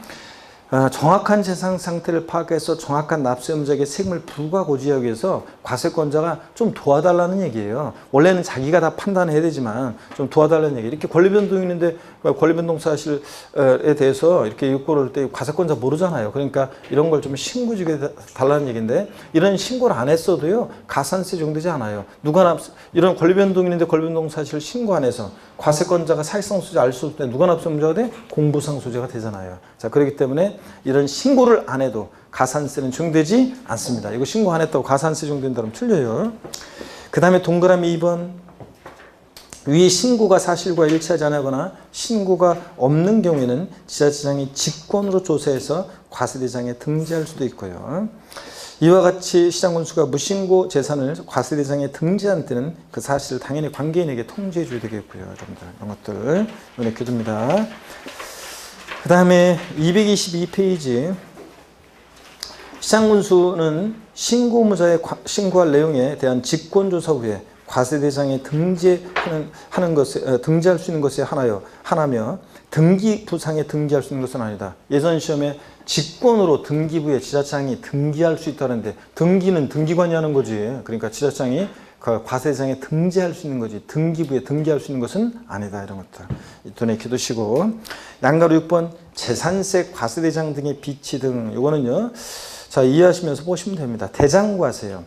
Speaker 1: 정확한 재산 상태를 파악해서 정확한 납세의무자에게 세금을 부과 고지하기 위해서 과세권자가 좀 도와달라는 얘기예요. 원래는 자기가 다 판단해야 되지만 좀 도와달라는 얘기. 이렇게 권리변동이 있는데 권리변동 사실에 대해서 이렇게 요구를 할 때 과세권자 모르잖아요. 그러니까 이런 걸 좀 신고주게 달라는 얘기인데 이런 신고를 안 했어도요 가산세 적용되지 않아요. 이런 권리변동이 있는데 권리변동 사실을 신고 안 해서 과세권자가 사실상 소유자 알 수 없을 때 누가 납세의무자가 돼? 공부상 소유자가 되잖아요. 자, 그렇기 때문에 이런 신고를 안 해도 가산세는 적용되지 않습니다. 이거 신고 안 했다고 가산세 적용된다면 틀려요. 그 다음에 동그라미 2번 위에 신고가 사실과 일치하지 않거나 신고가 없는 경우에는 지자체장이 직권으로 조사해서 과세대장에 등재할 수도 있고요. 이와 같이 시장군수가 무신고 재산을 과세대장에 등재한 때는 그 사실을 당연히 관계인에게 통지해 줘야 되겠고요. 여러분들 이런 것들 눈에 켜둡니다. 그 다음에 222페이지 시장군수는 신고의무자의 신고할 내용에 대한 직권조사 후에 과세대장에 등재할 수 있는 것이 하나며 등기부상에 등기할 수 있는 것은 아니다. 예전 시험에 직권으로 등기부에 지자체장이 등기할 수 있다는데 등기는 등기관이 하는 거지. 그러니까 지자체장이 과세대장에 등재할 수 있는 거지 등기부에 등기할 수 있는 것은 아니다. 이런 것들 눈에 켜두시고 양가로 6번 재산세 과세대장 등의 비치 등 요거는요. 자, 이해하시면서 보시면 됩니다. 대장과세요.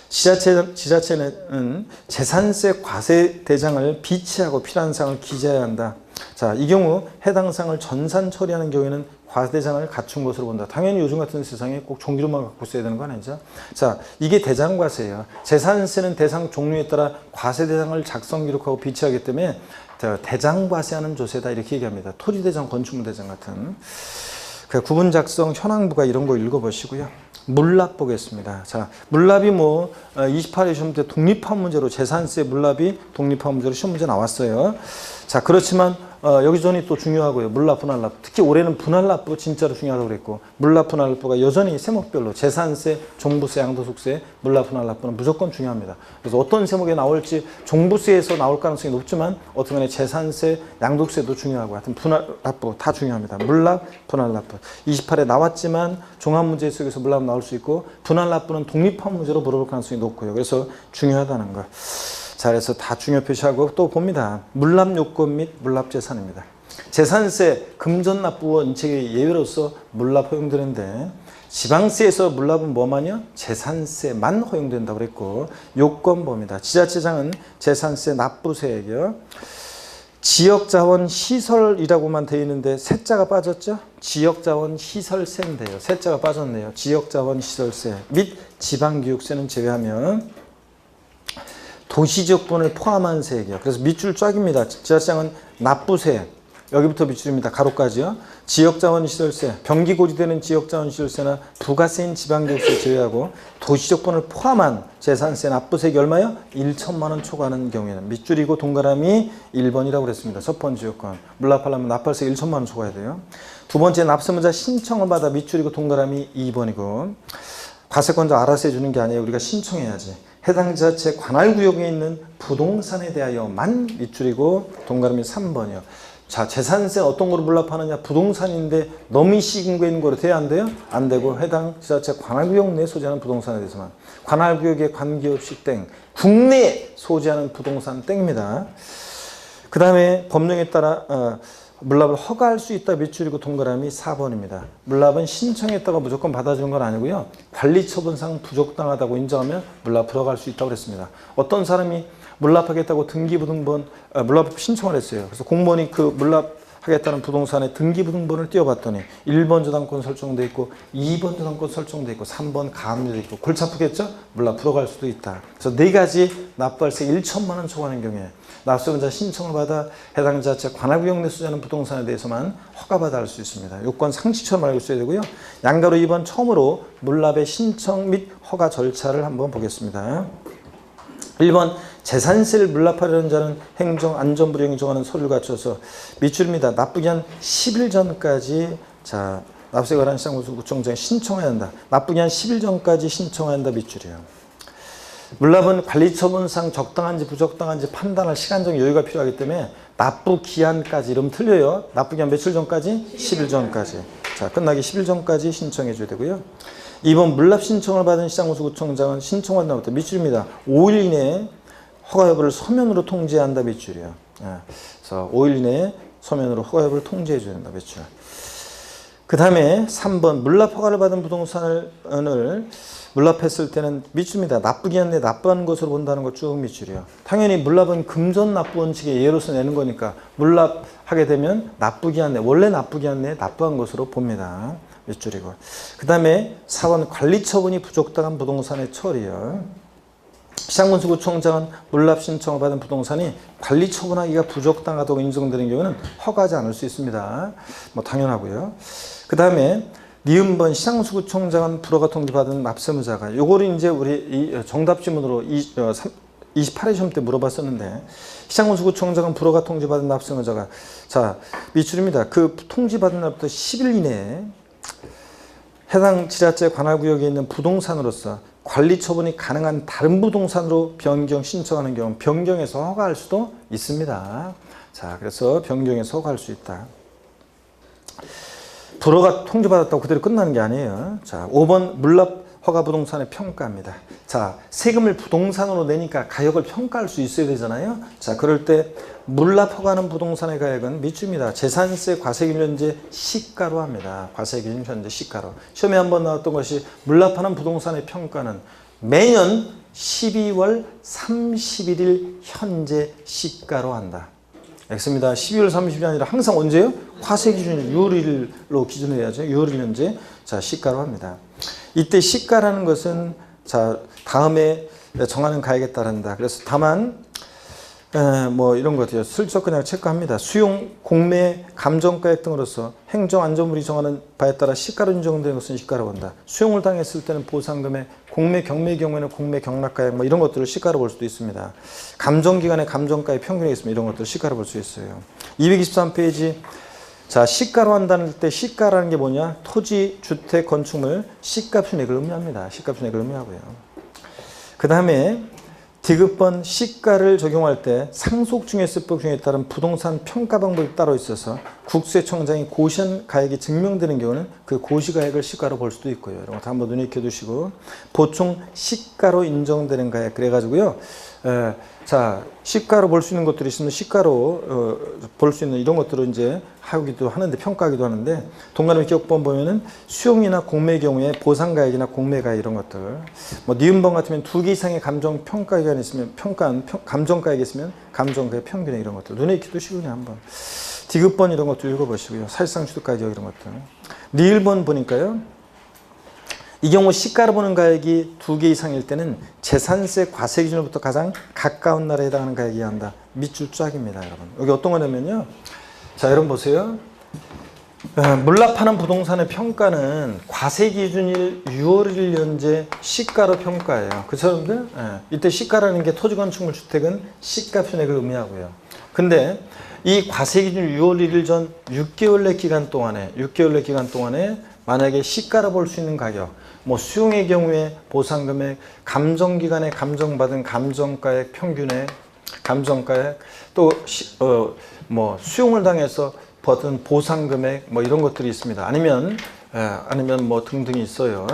Speaker 1: 지자체는 재산세 과세대장을 비치하고 필요한 사항을 기재해야 한다. 자, 이 경우 해당 사항을 전산 처리하는 경우에는 과세대장을 갖춘 것으로 본다. 당연히 요즘 같은 세상에 꼭 종기로만 갖고 있어야 되는 건 아니죠. 자, 이게 대장과세예요. 재산세는 대상 종류에 따라 과세대장을 작성 기록하고 비치하기 때문에 대장과세하는 조세다 이렇게 얘기합니다. 토지대장, 건축물대장 같은. 구분 작성 현황부가 이런 거 읽어보시고요. 물납 보겠습니다. 자, 물납이 28회 시험 때 독립한 문제로 재산세 물납이 독립한 문제로 시험 문제 나왔어요. 자, 그렇지만 여기저기 또 중요하고요. 물납, 분할납. 특히 올해는 분할납부 진짜로 중요하다고 그랬고 물납, 분할납부가 여전히 세목별로 재산세, 종부세, 양도소득세, 물납, 분할납부는 무조건 중요합니다. 그래서 어떤 세목에 나올지 종부세에서 나올 가능성이 높지만 어떤 간에 재산세, 양도세도 중요하고 하여튼 분할납부 다 중요합니다. 물납, 분할납부. 28회 나왔지만 종합문제 속에서 물납 나올 수 있고 분할납부는 독립한 문제로 물어볼 가능성이 높고요. 그래서 중요하다는 거. 자, 그래서 다 중요 표시하고 또 봅니다. 물납 요건 및 물납 재산입니다. 재산세 금전납부 원칙의 예외로서 물납 허용되는데 지방세에서 물납은 뭐만요? 재산세만 허용된다고 그랬고 요건 봅니다. 지자체장은 재산세 납부세액이요. 지역자원 시설이라고만 되어 있는데 세자가 빠졌죠? 지역자원 시설세인데요. 세자가 빠졌네요. 지역자원 시설세 및 지방교육세는 제외하면 도시지역분을 포함한 세액이요. 그래서 밑줄 쫙입니다. 지자체장은 납부세, 여기부터 밑줄입니다. 가로까지요. 지역자원시설세, 병기고지되는 지역자원시설세나 부가세인 지방교육세 제외하고 도시적분을 포함한 재산세 납부세액이 얼마요? 1천만 원 초과하는 경우에는 밑줄이고 동그라미 1번이라고 그랬습니다. 첫 번째 요건. 물납하려면 납부세 1천만 원 초과해야 돼요. 두 번째 납세문자 신청을 받아 밑줄이고 동그라미 2번이고 과세권자 알아서 해주는 게 아니에요. 우리가 신청해야지. 해당 지자체 관할구역에 있는 부동산에 대하여만 밑줄이고 동그라미 3번이요. 자, 재산세 어떤 거로 물납하느냐? 부동산인데 너무 시군구에 있는 거로 돼야 안 돼요? 안 되고 해당 지자체 관할구역 내에 소지하는 부동산에 대해서만. 관할구역에 관계없이 땡. 국내에 소지하는 부동산 땡입니다. 그 다음에 법령에 따라 물납을 허가할 수 있다 밑줄이고 동그라미 4번입니다. 물납은 신청했다가 무조건 받아주는 건 아니고요. 관리처분상 부적당하다고 인정하면 물납을 허가할 수 있다고 그랬습니다. 어떤 사람이 물납하겠다고 등기부등본 물납 신청을 했어요. 그래서 공무원이 그 물납하겠다는 부동산에 등기부등본을 띄워봤더니 1번 저당권 설정돼 있고 2번 저당권 설정돼 있고 3번 가압류돼 있고 골치 아프겠죠? 물납 불허갈 수도 있다. 그래서 네 가지 납부할세 1천만 원 초과하는 경우에 납세권자 신청을 받아 해당 지자체 관할구역 내 소지하는 부동산에 대해서만 허가받아 할 수 있습니다. 요건 상식처럼 알고 있어야 되고요. 양가로 2번 처음으로 물납의 신청 및 허가 절차를 한번 보겠습니다. 1번 재산세를 물납하려는 자는 행정안전부를 인정하는 서류를 갖춰서 밑줄입니다. 납부기 한 10일 전까지 자 납세에 관한 시장구청장에 신청해야 한다. 납부기 한 10일 전까지 신청해야 한다 밑줄이에요. 물납은 관리처분상 적당한지 부적당한지 판단할 시간적 여유가 필요하기 때문에 납부기한까지 이러면 틀려요. 납부기한 며칠 전까지? 10일 전까지. 자, 끝나기 10일 전까지 신청해 줘야 되고요. 2번 물납 신청을 받은 시장구청장은 신청한 날부터 밑줄입니다. 5일 이내에 허가 여부를 서면으로 통지해야 한다 밑줄이에요. 그래서 5일 이내에 서면으로 허가 여부를 통지해 줘야 된다 밑줄. 그 다음에 3번 물납 허가를 받은 부동산을 물납했을 때는 밑줄입니다. 납부기한 내에 납부한 것으로 본다는 거 쭉 밑줄이에요. 당연히 물납은 금전 납부 원칙의 예로서 내는 거니까 물납하게 되면 납부기한 내 원래 납부기한 내에 납부한 것으로 봅니다. 밑줄이고. 그 다음에 4번 관리처분이 부적당한 부동산의 처리요. 시장군수구청장은 물납 신청을 받은 부동산이 관리처분하기가 부적당하다고 인정되는 경우는 허가하지 않을 수 있습니다. 뭐 당연하고요. 그 다음에 니은번 시장군수구청장은 불허가 통지받은 납세무자가 요거를 이제 우리 이 정답 지문으로 28회 시험 때 물어봤었는데 시장군수구청장은 불허가 통지받은 납세무자가 자 밑줄입니다. 그 통지받은 날부터 10일 이내에 해당 지자체 관할구역에 있는 부동산으로서 관리처분이 가능한 다른 부동산으로 변경 신청하는 경우 변경해서 허가할 수도 있습니다. 자, 그래서 변경해서 허가할 수 있다. 불허가 통지받았다고 그대로 끝나는 게 아니에요. 자, 5번 물납 허가 부동산의 평가입니다. 자, 세금을 부동산으로 내니까 가격을 평가할 수 있어야 되잖아요. 자, 그럴 때 물납 허가하는 부동산의 가격은 밑줄입니다. 재산세 과세기준 현재 시가로 합니다. 과세기준 현재 시가로. 시험에 한번 나왔던 것이 물납하는 부동산의 평가는 매년 12월 31일 현재 시가로 한다. X입니다. 12월 30일이 아니라 항상 언제요? 과세기준일 6월일로 기준을 해야죠. 6월일 현재 자 시가로 합니다. 이때 시가라는 것은 자 다음에 정하는 가액에 따른다. 그래서 다만 뭐 이런 것들요. 슬쩍 그냥 체크합니다. 수용, 공매, 감정가액 등으로서 행정안전부리 정하는 바에 따라 시가로 인정되는 것은 시가로 본다. 수용을 당했을 때는 보상금액, 공매, 경매의 경우에는 공매, 경락가액 뭐 이런 것들을 시가로 볼 수도 있습니다. 감정기간의 감정가의 평균이 있으면 이런 것들을 시가로 볼 수 있어요. 223페이지 자 시가로 한다는 때 시가라는 게 뭐냐? 토지, 주택, 건축물 시가 순액을 의미합니다. 시가 순액을 의미하고요. 그 다음에 디귿번 시가를 적용할 때 상속증여세법 중에 따른 부동산 평가 방법이 따로 있어서 국세청장이 고시가액이 증명되는 경우는 그 고시가액을 시가로 볼 수도 있고요. 이런 것도 한번 눈에 익혀두시고, 보충 시가로 인정되는 가액 그래가지고요. 자, 시가로 볼 수 있는 것들이 있으면 시가로 볼 수 있는 이런 것들을 이제 하기도 하는데, 평가하기도 하는데, 동그라미 기억번 보면은 수용이나 공매 경우에 보상가액이나 공매가액 이런 것들, 뭐 니은번 같으면 2개 이상의 감정 평가기간이 있으면 감정가액이 있으면 감정가액 평균액 이런 것들 눈에 익혀두시고 그냥 한번. 디귿번 이런 것도 읽어보시고요. 사실상 취득가격 이런 것들. 리을번 보니까요. 이 경우 시가로 보는 가액이 2개 이상일 때는 재산세 과세 기준으로부터 가장 가까운 날에 해당하는 가액이어야 한다. 밑줄 쫙입니다, 여러분. 여기 어떤 거냐면요. 자, 여러분 보세요. 물납하는 부동산의 평가는 과세 기준일 6월 1일 현재 시가로 평가해요. 그쵸, 여러분들? 이때 시가라는 게 토지건축물주택은 시가편액을 의미하고요. 근데 이 과세 기준 6월 1일 전 6개월 내 기간 동안에 만약에 시가로 볼 수 있는 가격, 뭐 수용의 경우에 보상금액, 감정기간에 감정받은 감정가액 평균액, 감정가액, 또 뭐 수용을 당해서 받은 보상금액 뭐 이런 것들이 있습니다. 아니면 뭐 등등이 있어요.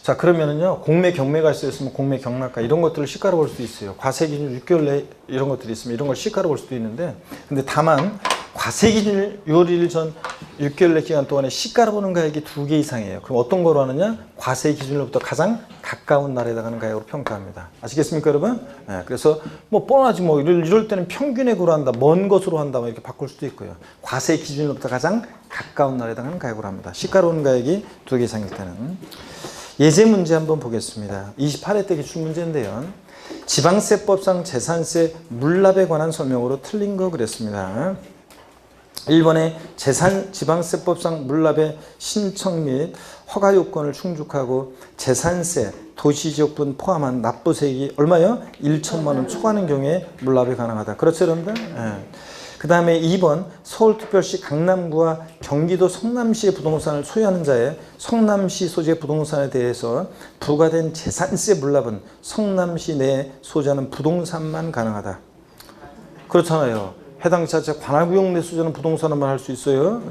Speaker 1: 자, 그러면은요, 공매 경매가 있으면 공매 경락가 이런 것들을 시가로 볼 수 있어요. 과세 기준 6개월 내 이런 것들이 있으면 이런 걸 시가로 볼 수도 있는데, 근데 다만 과세 기준 6월 1일 전 6개월 내 기간 동안에 시가로 보는 가액이 2개 이상이에요. 그럼 어떤 거로 하느냐? 과세 기준으로부터 가장 가까운 날에 해당하는 가액으로 평가합니다. 아시겠습니까, 여러분? 그래서 뭐 뻔하지 뭐 이럴 때는 평균액으로 한다, 먼 것으로 한다, 뭐 이렇게 바꿀 수도 있고요. 과세 기준으로부터 가장 가까운 날에 해당하는 가액으로 합니다. 시가로 오는 가액이 2개 이상일 때는. 예제 문제 한번 보겠습니다. 28회 때 기출 문제인데요. 지방세법상 재산세 물납에 관한 설명으로 틀린 거 그랬습니다. 1번에 지방세법상 물납의 신청 및 허가 요건을 충족하고 재산세, 도시지역분 포함한 납부세액이 얼마요? 1천만 원 초과하는 경우에 물납이 가능하다. 그렇죠, 여러분들? 그 다음에 2번 서울특별시 강남구와 경기도 성남시의 부동산을 소유하는 자의 성남시 소재 부동산에 대해서 부과된 재산세 물납은 성남시 내에 소유하는 부동산만 가능하다. 그렇잖아요. 해당 지자체 관할구역 내 소유하는 부동산만 할 수 있어요.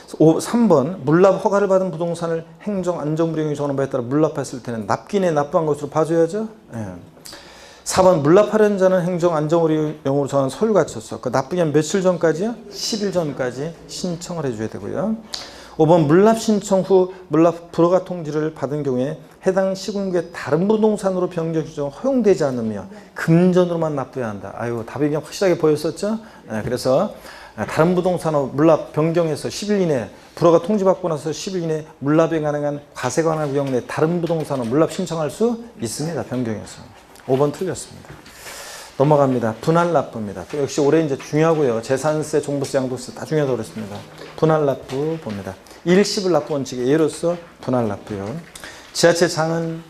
Speaker 1: 3번 물납 허가를 받은 부동산을 행정안전부령이 정하는 바에 따라 물납했을 때는 납기내 납부한 것으로 봐줘야죠. 4번 물납하려는 자는 행정안전부령으로 정한 서류가처서 그 납부기 한 며칠 전까지요? 10일 전까지 신청을 해줘야 되고요. 5번 물납 신청 후 물납 불허가 통지를 받은 경우에 해당 시군구의 다른 부동산으로 변경 규정 허용되지 않으며 금전으로만 납부해야 한다. 아유, 답이 그냥 확실하게 보였었죠? 그래서 다른 부동산으로 물납 변경해서 10일 이내 불허가 통지받고 나서 10일 이내 물납이 가능한 과세관할 구역 내 다른 부동산으로 물납 신청할 수 있습니다. 변경해서. 5번 틀렸습니다. 넘어갑니다. 분할 납부입니다. 역시 올해 이제 중요하고요. 재산세, 종부세, 양도세 다 중요하다고 그랬습니다. 분할 납부 봅니다. 일시불 납부 원칙의 예로서 분할 납부요. 지하철 장은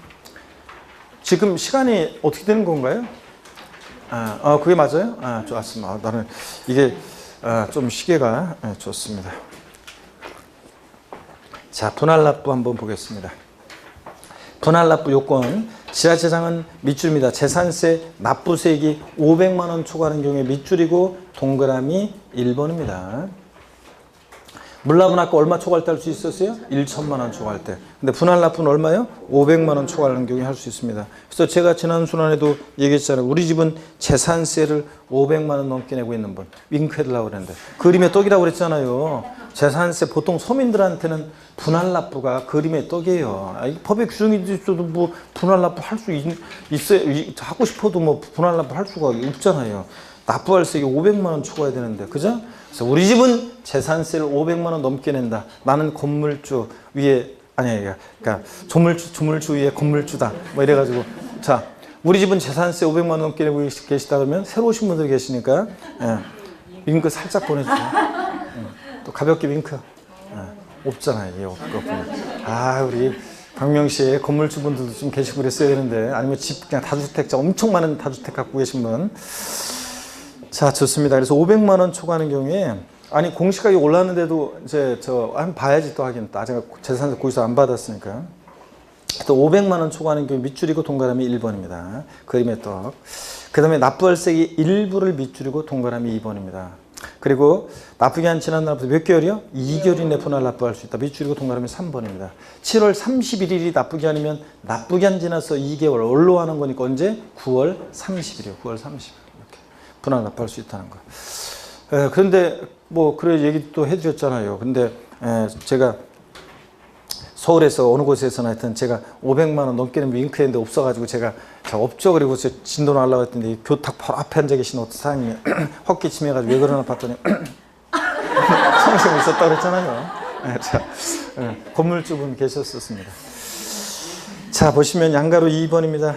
Speaker 1: 지금 시간이 어떻게 되는 건가요? 그게 맞아요? 좋았습니다. 나는 이게 좀 시계가 좋습니다. 자, 분할 납부 한번 보겠습니다. 분할 납부 요건. 지하재산은 밑줄입니다. 재산세 납부세액이 500만 원 초과하는 경우에 밑줄이고 동그라미 1번입니다. 물납은 아까 얼마 초과할 때 할 수 있었어요? 1천만 원 초과할 때. 근데 분할 납부는 얼마요? 500만 원 초과하는 경우에 할 수 있습니다. 그래서 제가 지난 순환에도 얘기했잖아요. 우리 집은 재산세를 500만 원 넘게 내고 있는 분. 윙크 해달라고 그랬는데. 그림의 떡이라고 그랬잖아요. 재산세 보통 서민들한테는 분할 납부가 그림의 떡이에요. 법의 규정이 있어도 뭐 분할 납부 할 수 있어요. 하고 싶어도 뭐 분할 납부 할 수가 없잖아요. 납부할 세액이 500만 원 초과해야 되는데, 그죠? 그래서 우리 집은 재산세를 500만 원 넘게 낸다. 나는 건물주 위에 그러니까 조물주 위에 건물주다. 뭐 이래가지고 자, 우리 집은 재산세 500만 원 넘게 내고 계시다 그러면 새로 오신 분들 계시니까 윙크 살짝 보내주세요. 또 가볍게 윙크. 없잖아요. 이게 없고. 우리 박명시에 건물주분들도 좀 계시고 그랬어야 되는데, 아니면 집 그냥 다주택자 엄청 많은 다주택 갖고 계신 분. 자, 좋습니다. 그래서 500만 원 초과하는 경우에 공시가격이 올랐는데도 이제 한번 봐야지 또 하긴 또 아직 재산세 고지서 안 받았으니까. 또 500만 원 초과하는 경우 밑줄이고 동그라미 1번입니다. 그림의 떡. 그 다음에 납부할 세액이 일부를 밑줄이고 동그라미 2번입니다. 그리고 납부기한 지난 날부터 몇 개월이요? 2개월 이내 분할 납부할 수 있다. 밑줄이고 동그라미 3번입니다. 7월 31일이 납부기한이면 납부기한 지나서 2개월 원로 하는 거니까 언제? 9월 30일이요. 9월 30일 이렇게 분할 납부할 수 있다는 거. 그런데 뭐 그래 얘기 또 해드렸잖아요. 근데 제가 서울에서 어느 곳에서나 하여튼 제가 500만 원 넘게는 윙크했는데 없어가지고 제가 없죠. 그리고 제 진도를 하려고 했더니 교탁 바로 앞에 앉아 계신 어떤 사장님이 헛기침해가지고 왜 그러나 봤더니 성심이 있었다고 그랬잖아요. 건물주분 계셨었습니다. 자, 보시면 양가로 2번입니다.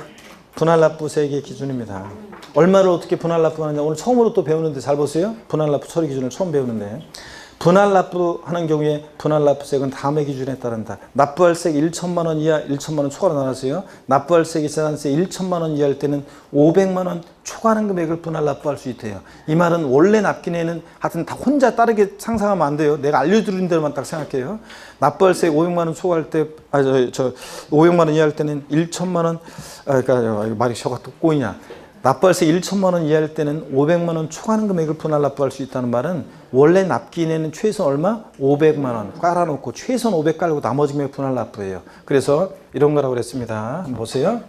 Speaker 1: 분할납부세액의 기준입니다. 얼마를 어떻게 분할납부하느냐 오늘 처음으로 또 배우는데 잘 보세요. 분할납부 처리 기준을 처음 배우는데 분할납부하는 경우에 분할납부세액은 다음의 기준에 따른다. 납부할세액 1천만 원 이하 1천만 원 초과로 나눠서요. 납부할세액이 재산세 1천만 원 이하일 때는 500만 원 초과하는 금액을 분할납부할 수 있대요. 이 말은 원래 납기내는 하여튼 다 혼자 다르게 상상하면 안 돼요. 내가 알려드린 대로만 딱 생각해요. 납부할세액 500만 원 초과할 때 500만 원 이하일 때는 1천만 원 그러니까 말이 저가 또 꼬이냐. 납부할세액 1천만 원 이하일 때는 500만 원 초과하는 금액을 분할 납부할 수 있다는 말은 원래 납기내는 최소 얼마? 500만 원 깔아놓고 최소한 500 깔고 나머지 금액 분할 납부예요. 그래서 이런 거라고 그랬습니다. 한번 보세요.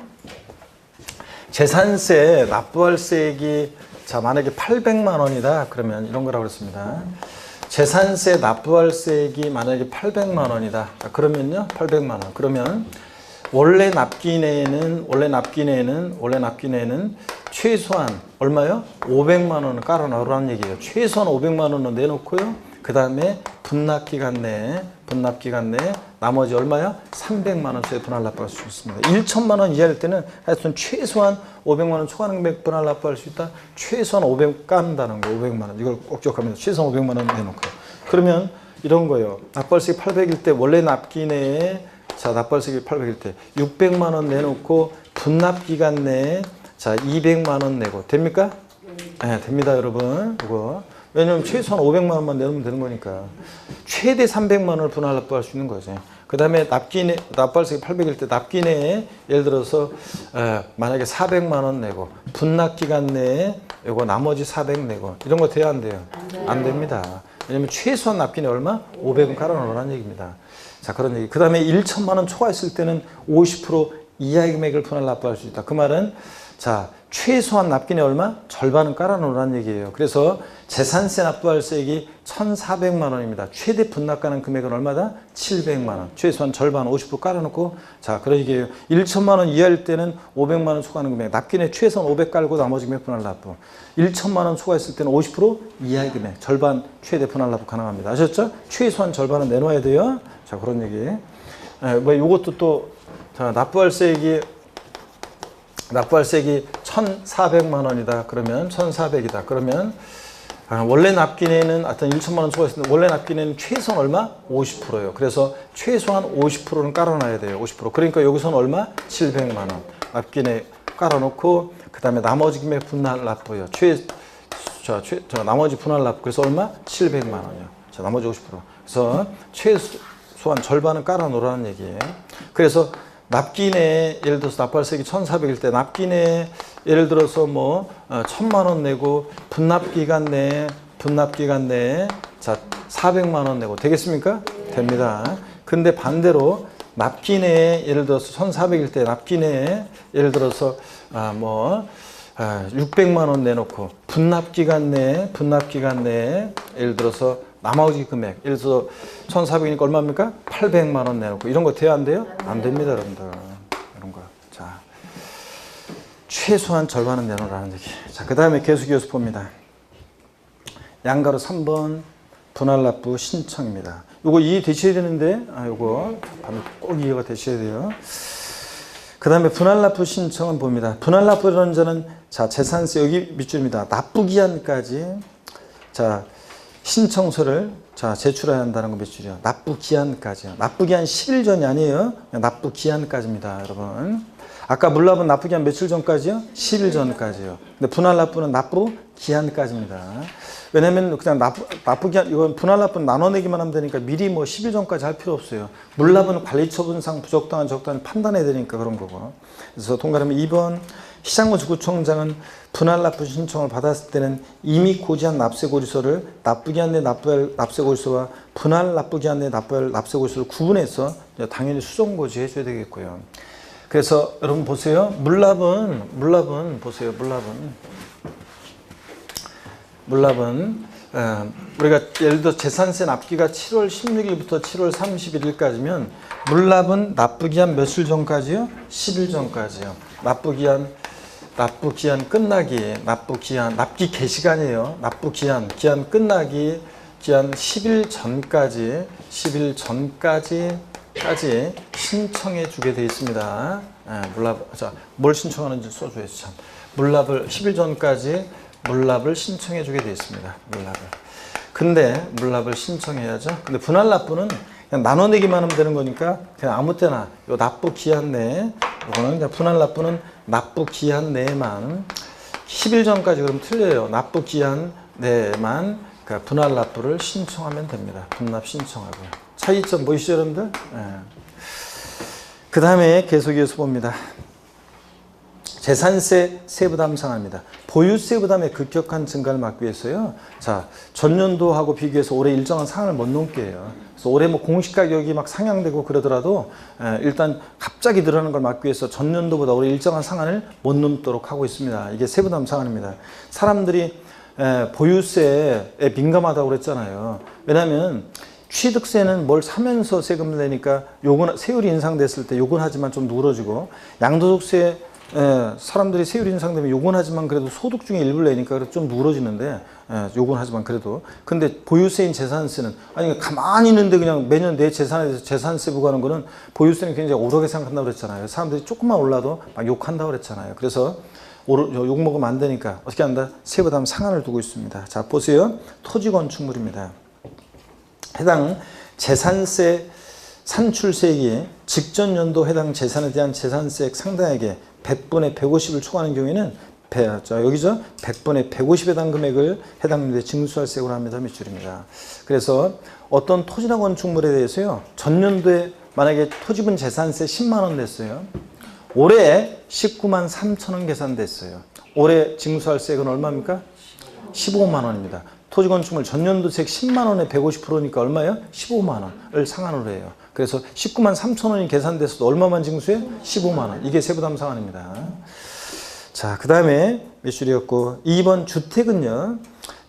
Speaker 1: 재산세 납부할세액이 자 만약에 800만 원이다 그러면 이런 거라고 그랬습니다. 재산세 납부할세액이 만약에 800만 원이다. 그러면요 800만 원 그러면 원래 납기내는 최소한 얼마요? 500만 원을 깔아 넣으라는 얘기예요. 최소한 500만 원을 내놓고요. 그 다음에 분납기간 내에 나머지 얼마요? 300만 원짜리 분할 납부할 수 있습니다. 1천만 원 이하일 때는 하여튼 최소한 500만 원 초과하는 금액 분할 납부할 수 있다. 최소한 500 깐다는 거 500만 원. 이걸 꼭 기억하면 최소한 500만 원 내놓고요. 그러면 이런 거예요. 납부할세액 800일 때 원래 납기내에 자, 납부할세액이 800일 때 600만 원 내놓고 분납기간 내에 자, 200만 원 내고 됩니까? 네, 됩니다, 여러분. 이거. 왜냐면 최소한 500만 원만 내놓으면 되는 거니까. 최대 300만 원을 분할 납부할 수 있는 거죠. 그 다음에 납부할세액이 800일 때 납기내에 예를 들어서 만약에 400만 원 내고 분납기간 내에 이거 나머지 400 내고 이런 거 돼야 안 돼요? 안 됩니다. 왜냐면 최소한 납기내 얼마? 500은 깔아놓으라는 얘기입니다. 자, 그런 얘기. 그 다음에 1천만 원 초과했을 때는 50% 이하의 금액을 분할 납부할 수 있다. 그 말은 자, 최소한 납기내 얼마? 절반은 깔아놓으라는 얘기예요. 그래서 재산세 납부할세액이 1,400만 원입니다. 최대 분납가능 금액은 얼마다? 700만 원. 최소한 절반 50% 깔아놓고 자, 그런 얘기예요. 1천만 원 이하일 때는 500만 원 초과하는 금액. 납기내 최소한 500 깔고 나머지 금액 분할 납부. 1천만 원 초과했을 때는 50% 이하의 금액. 절반 최대 분할 납부 가능합니다. 아셨죠? 최소한 절반은 내놓아야 돼요. 자, 그런 얘기. 뭐 이것도 또 자, 납부할세액이 1,400만 원이다. 그러면 1,400이다. 그러면 원래 납기내는 하여튼 1천만 원 초과했을 때 원래 납기내는 최소한 얼마? 50%예요. 그래서 최소한 50%는 깔아놔야 돼요. 50%. 그러니까 여기서는 얼마? 700만 원. 납기내 깔아놓고 그 다음에 나머지 금액 분할 납부요. 나머지 분할 납부. 그래서 얼마? 700만 원이요. 자, 나머지 50%. 그래서 최소한 절반은 깔아놓으라는 얘기예요. 그래서 납기내 예를 들어서 납부할세액이 1,400일 때 납기내 예를 들어서 뭐 1,000만 원 내고 분납기간 내에 자 400만 원 내고 되겠습니까? 됩니다. 근데 반대로 납기내에 예를 들어서 1,400일 때 납기내에 예를 들어서 600만 원 내놓고 분납기간 내에 예를 들어서 나머지 금액 예를 들어서 1,400이니까 얼마입니까? 800만 원 내놓고 이런 거 돼야 안 돼요? 안 됩니다, 여러분들. 이런 거. 자, 최소한 절반은 내놓으라는 얘기. 자, 그 다음에 계수기여수표입니다. 양가로 3번 분할납부 신청입니다. 요거 이해되셔야 되는데 요거 꼭 이해가 되셔야 돼요. 그 다음에 분할납부 신청은 봅니다. 분할납부라는 자는 자 재산세 여기 밑줄입니다. 납부기한까지 자 신청서를 자 제출해야 한다는 거 밑줄이요. 납부기한까지요. 납부기한 10일 전이 아니에요. 납부기한까지입니다, 여러분. 아까 물납은 납부기한 며칠 전까지요? 10일 전까지요. 근데 분할납부는 납부기한까지입니다. 왜냐면 그냥 납부기한 이건 분할납부는 나눠내기만 하면 되니까 미리 뭐 10일 전까지 할 필요 없어요. 물납은 관리처분상 부적당한 적당한 판단해야 되니까 그런 거고. 그래서 동그라미 2번 시장구청장은 분할 납부 신청을 받았을 때는 이미 고지한 납세고지서를 납부기한 내 납부할 납세고지서와 분할 납부기한 내 납부할 납세고지서를 구분해서 당연히 수정고지 해줘야 되겠고요. 그래서 여러분 보세요. 물납은 보세요. 물납은 우리가 예를 들어 재산세 납기가 7월 16일부터 7월 31일까지면 물납은 납부기한 며칠 전까지요? 10일 전까지요. 납부기한 끝나기, 납기 개시간이에요. 기한 끝나기, 기한 10일 전까지 신청해 주게 되어 있습니다. 뭘 신청하는지 써줘야지 참. 물납을 10일 전까지 물납을 신청해 주게 되어 있습니다. 근데 물납을 신청해야죠. 근데 분할 납부는 그냥 나눠내기만 하면 되는 거니까 그냥 아무 때나 요 납부 기한 내에 이거는 그냥 분할 납부는 납부 기한 내에만 10일 전까지 그럼 틀려요. 납부 기한 내에만 그러니까 분할 납부를 신청하면 됩니다. 분납 신청하고요. 차이점 보이시죠, 여러분들? 그 다음에 계속 이어서 봅니다. 재산세 세부담 상한입니다. 보유세 부담의 급격한 증가를 막기 위해서요. 자, 전년도하고 비교해서 올해 일정한 상한을 못 넘게 해요. 그래서 올해 뭐 공시가격이 막 상향되고 그러더라도 일단 갑자기 늘어나는 걸 막기 위해서 전년도보다 올해 일정한 상한을 못 넘도록 하고 있습니다. 이게 세부담 상한입니다. 사람들이 보유세에 민감하다고 그랬잖아요. 왜냐하면 취득세는 뭘 사면서 세금을 내니까 요건 세율이 인상됐을 때 요건 하지만 좀 누그러지고 양도소득세 사람들이 세율이 인상되면 요건 하지만 그래도 소득 중에 일부를 내니까 좀 누그러지는데 요건 하지만 그래도 근데 보유세인 재산세는 아니 가만히 있는데 그냥 매년 내 재산에 대해서 재산세 부과하는 거는 보유세는 굉장히 오르게 생각한다고 그랬잖아요. 사람들이 조금만 올라도 막 욕한다고 그랬잖아요. 그래서 욕 먹으면 안 되니까 어떻게 한다? 세부담 상한을 두고 있습니다. 자 보세요. 토지건축물입니다. 해당 재산세 산출세액이 직전 연도 해당 재산에 대한 재산세액 상당액의 100분의 150을 초과하는 경우에는 여기죠. 100분의 150에 해당 금액을 해당 연도에 징수할 세액으로 합니다. 몇 줄입니다. 그래서 어떤 토지나 건축물에 대해서요. 전년도에 만약에 토지분 재산세 10만 원 냈어요. 올해 19만 3천 원 계산됐어요. 올해 징수할 세액은 얼마입니까? 15만 원입니다. 토지건축물 전년도세액 10만 원에 150%니까 얼마예요? 15만 원을 상한으로 해요. 그래서 19만 3천 원이 계산됐어도 얼마만 징수해? 15만 원. 이게 세부담 상한입니다. 자, 그 다음에 몇 줄이었고 2번 주택은요.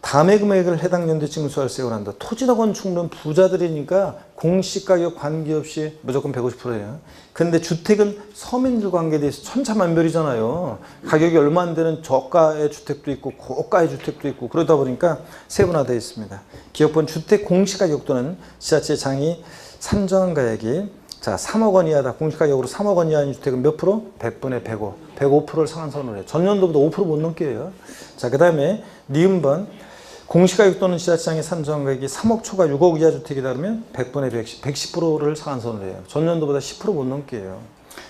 Speaker 1: 다음의 금액을 해당 연도에 징수할 세액을 한다. 토지나 건축물은 부자들이니까 공시가격 관계없이 무조건 150%예요. 근데 주택은 서민들 관계에 대해서 천차만별이잖아요. 가격이 얼마 안 되는 저가의 주택도 있고 고가의 주택도 있고 그러다 보니까 세분화되어 있습니다. 기업은 주택 공시가격 또는 지자체장이 산정한 가액이 자 3억 원 이하다. 공시가격으로 3억 원 이하인 주택은 몇 프로? 100분의 105. 105%를 상한선으로 해요. 전년도보다 5% 못 넘게 해요. 자, 그 다음에 니은번 공시가격 또는 지자체장이 산정한 가격이 3억 초과 6억 이하 주택이다 그러면 100분의 110, 110%를 상한선으로 해요. 전년도보다 10% 못 넘게 해요.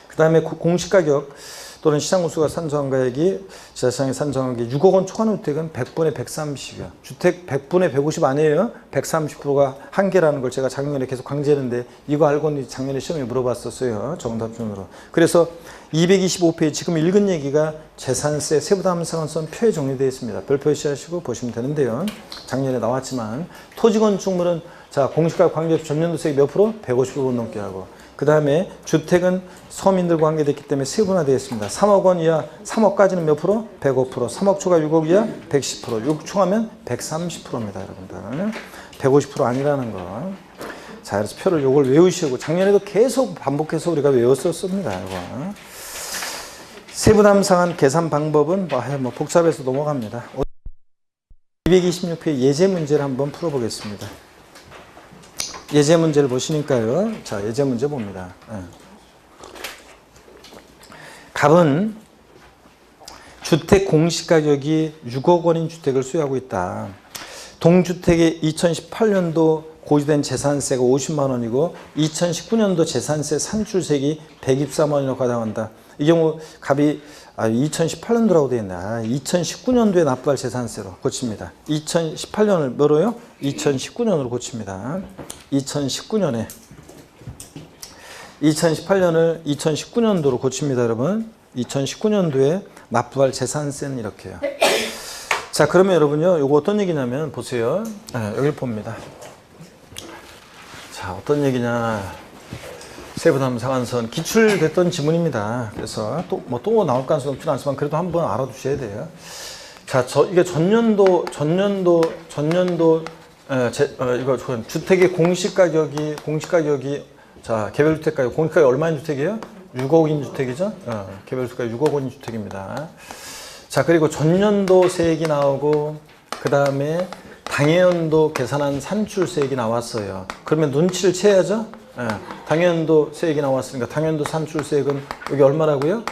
Speaker 1: 그 다음에 공시가격 또는 시장구수가 산정한 가액이 지자체장이 산정한 게 6억 원 초과 주택은 100분의 130이요. 주택 100분의 150 아니에요. 130%가 한계라는 걸 제가 작년에 계속 강조했는데 이거 알고는 작년에 시험에 물어봤었어요. 정답준으로. 그래서 225페이지 지금 읽은 얘기가 재산세 세부담 상한선 표에 정리되어 있습니다. 별표 시하시고 보시면 되는데요. 작년에 나왔지만 토지건축물은 자 공시가격 관계없이 전년도세액 몇 프로? 150% 넘게 하고 그 다음에 주택은 서민들 관계됐기 때문에 세분화되어 있습니다. 3억 원 이하 3억까지는 몇 프로? 105%. 3억 초과 6억 이하 110%. 6 초하면 130%입니다. 여러분들. 150% 아니라는 거. 자, 그래서 표를 요걸 외우시고 작년에도 계속 반복해서 우리가 외웠었습니다. 이거. 세부담 상한 계산 방법은 뭐 복잡해서 넘어갑니다. 226페이지 예제 문제를 한번 풀어보겠습니다. 예제 문제를 보시니까요. 자, 예제 문제 봅니다. 갑은 주택 공시가격이 6억 원인 주택을 소유하고 있다. 동주택의 2018년도 고지된 재산세가 50만 원이고 2019년도 재산세 산출세액이 123만 원이라고 가정한다. 이 경우 갑이 2018년도라고 되어 있네. 2019년도에 납부할 재산세로 고칩니다. 2018년을 뭐로요? 2019년으로 고칩니다. 2018년을 2019년도로 고칩니다, 여러분. 2019년도에 납부할 재산세는 이렇게요. 자, 그러면 여러분요, 이거 어떤 얘기냐면 보세요. 여기를 봅니다. 자, 어떤 얘기냐. 세부담 상한선 기출됐던 지문입니다. 그래서 또 나올 가능성이 없지는 않지만 그래도 한번 알아두셔야 돼요. 자, 이게 전년도 이거 주택의 공시가격이 자, 개별주택 가격 공시가격이 얼마인 주택이에요? 6억인 주택이죠? 개별주택가 6억 원인 주택입니다. 자, 그리고 전년도 세액이 나오고 그 다음에 당해연도 계산한 산출세액이 나왔어요. 그러면 눈치를 채야죠? 당연도 세액이 나왔으니까 당연도 산출세액은 여기 얼마라고요?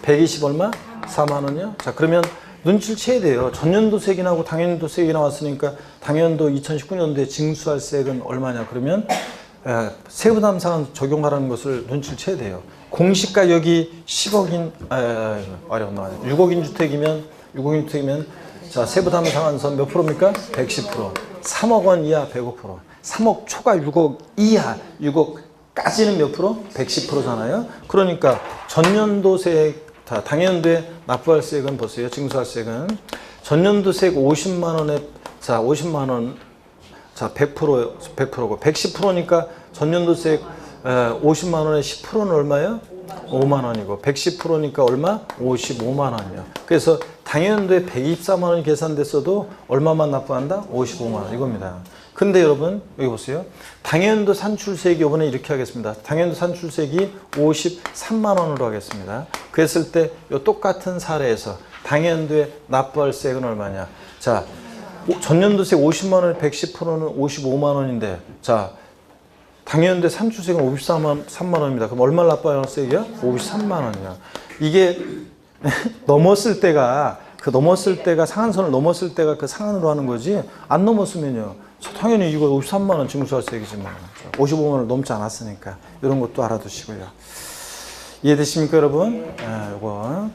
Speaker 1: 120 얼마? 4만 원이요? 자, 그러면 눈치를 채야 돼요. 전년도 세액이 나오고 당연도 세액이 나왔으니까 당연도 2019년도에 징수할 세액은 얼마냐? 그러면 세부담 상한 적용하라는 것을 눈치를 채야 돼요. 공시가격이 10억인 6억인 주택이면 자, 세부담 상한선 몇 프로입니까? 110%. 3억 원 이하 105%. 3억 초과 6억 이하 6억까지는 몇 프로? 110%잖아요. 그러니까 전년도 세액, 당연도에 납부할 세액은 보세요. 징수할 세액은 전년도 세액 50만 원에 자, 50만 원 자, 100%고 110%니까 전년도 세액 50만 원에 10%는 얼마예요? 5만 원이고 110%니까 얼마? 55만 원이요. 그래서 당연도에 124만 원이 계산됐어도 얼마만 납부한다? 55만 원 이겁니다. 근데 여러분 여기 보세요. 당연도 산출세액이 이번에 이렇게 하겠습니다. 당연도 산출세액이 53만 원으로 하겠습니다. 그랬을 때 이 똑같은 사례에서 당연도에 납부할 세액은 얼마냐? 자, 전년도세 50만 원에 110%는 55만 원인데 자, 당연도에 산출세액은 53만 원입니다. 그럼 얼마 납부할 세액이야? 53만 원이야. 이게 넘었을 때가 상한선을 넘었을 때가 그 상한으로 하는 거지 안 넘었으면요. 당연히 이거 53만 원 징수할 세액이지만 55만 원을 넘지 않았으니까 이런 것도 알아두시고요. 이해되십니까 여러분? 요거.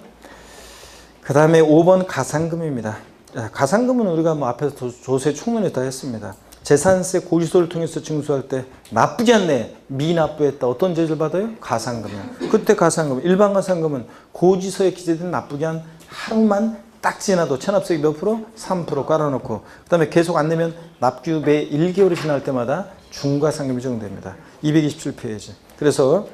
Speaker 1: 그 다음에 5번 가상금입니다. 가상금은 우리가 앞에서 조세 총론했다 했습니다. 재산세 고지서를 통해서 징수할 때 나쁘지 않네 미납부했다 어떤 제재를 받아요? 가상금은. 그때 가상금 일반 가상금은 고지서에 기재된 나쁘게 한 하루만 딱 지나도 체납세액 몇 프로? 3% 깔아놓고 그 다음에 계속 안 내면 납규 매 1개월이 지날 때마다 중과상금이 적용됩니다. 227페이지. 그래서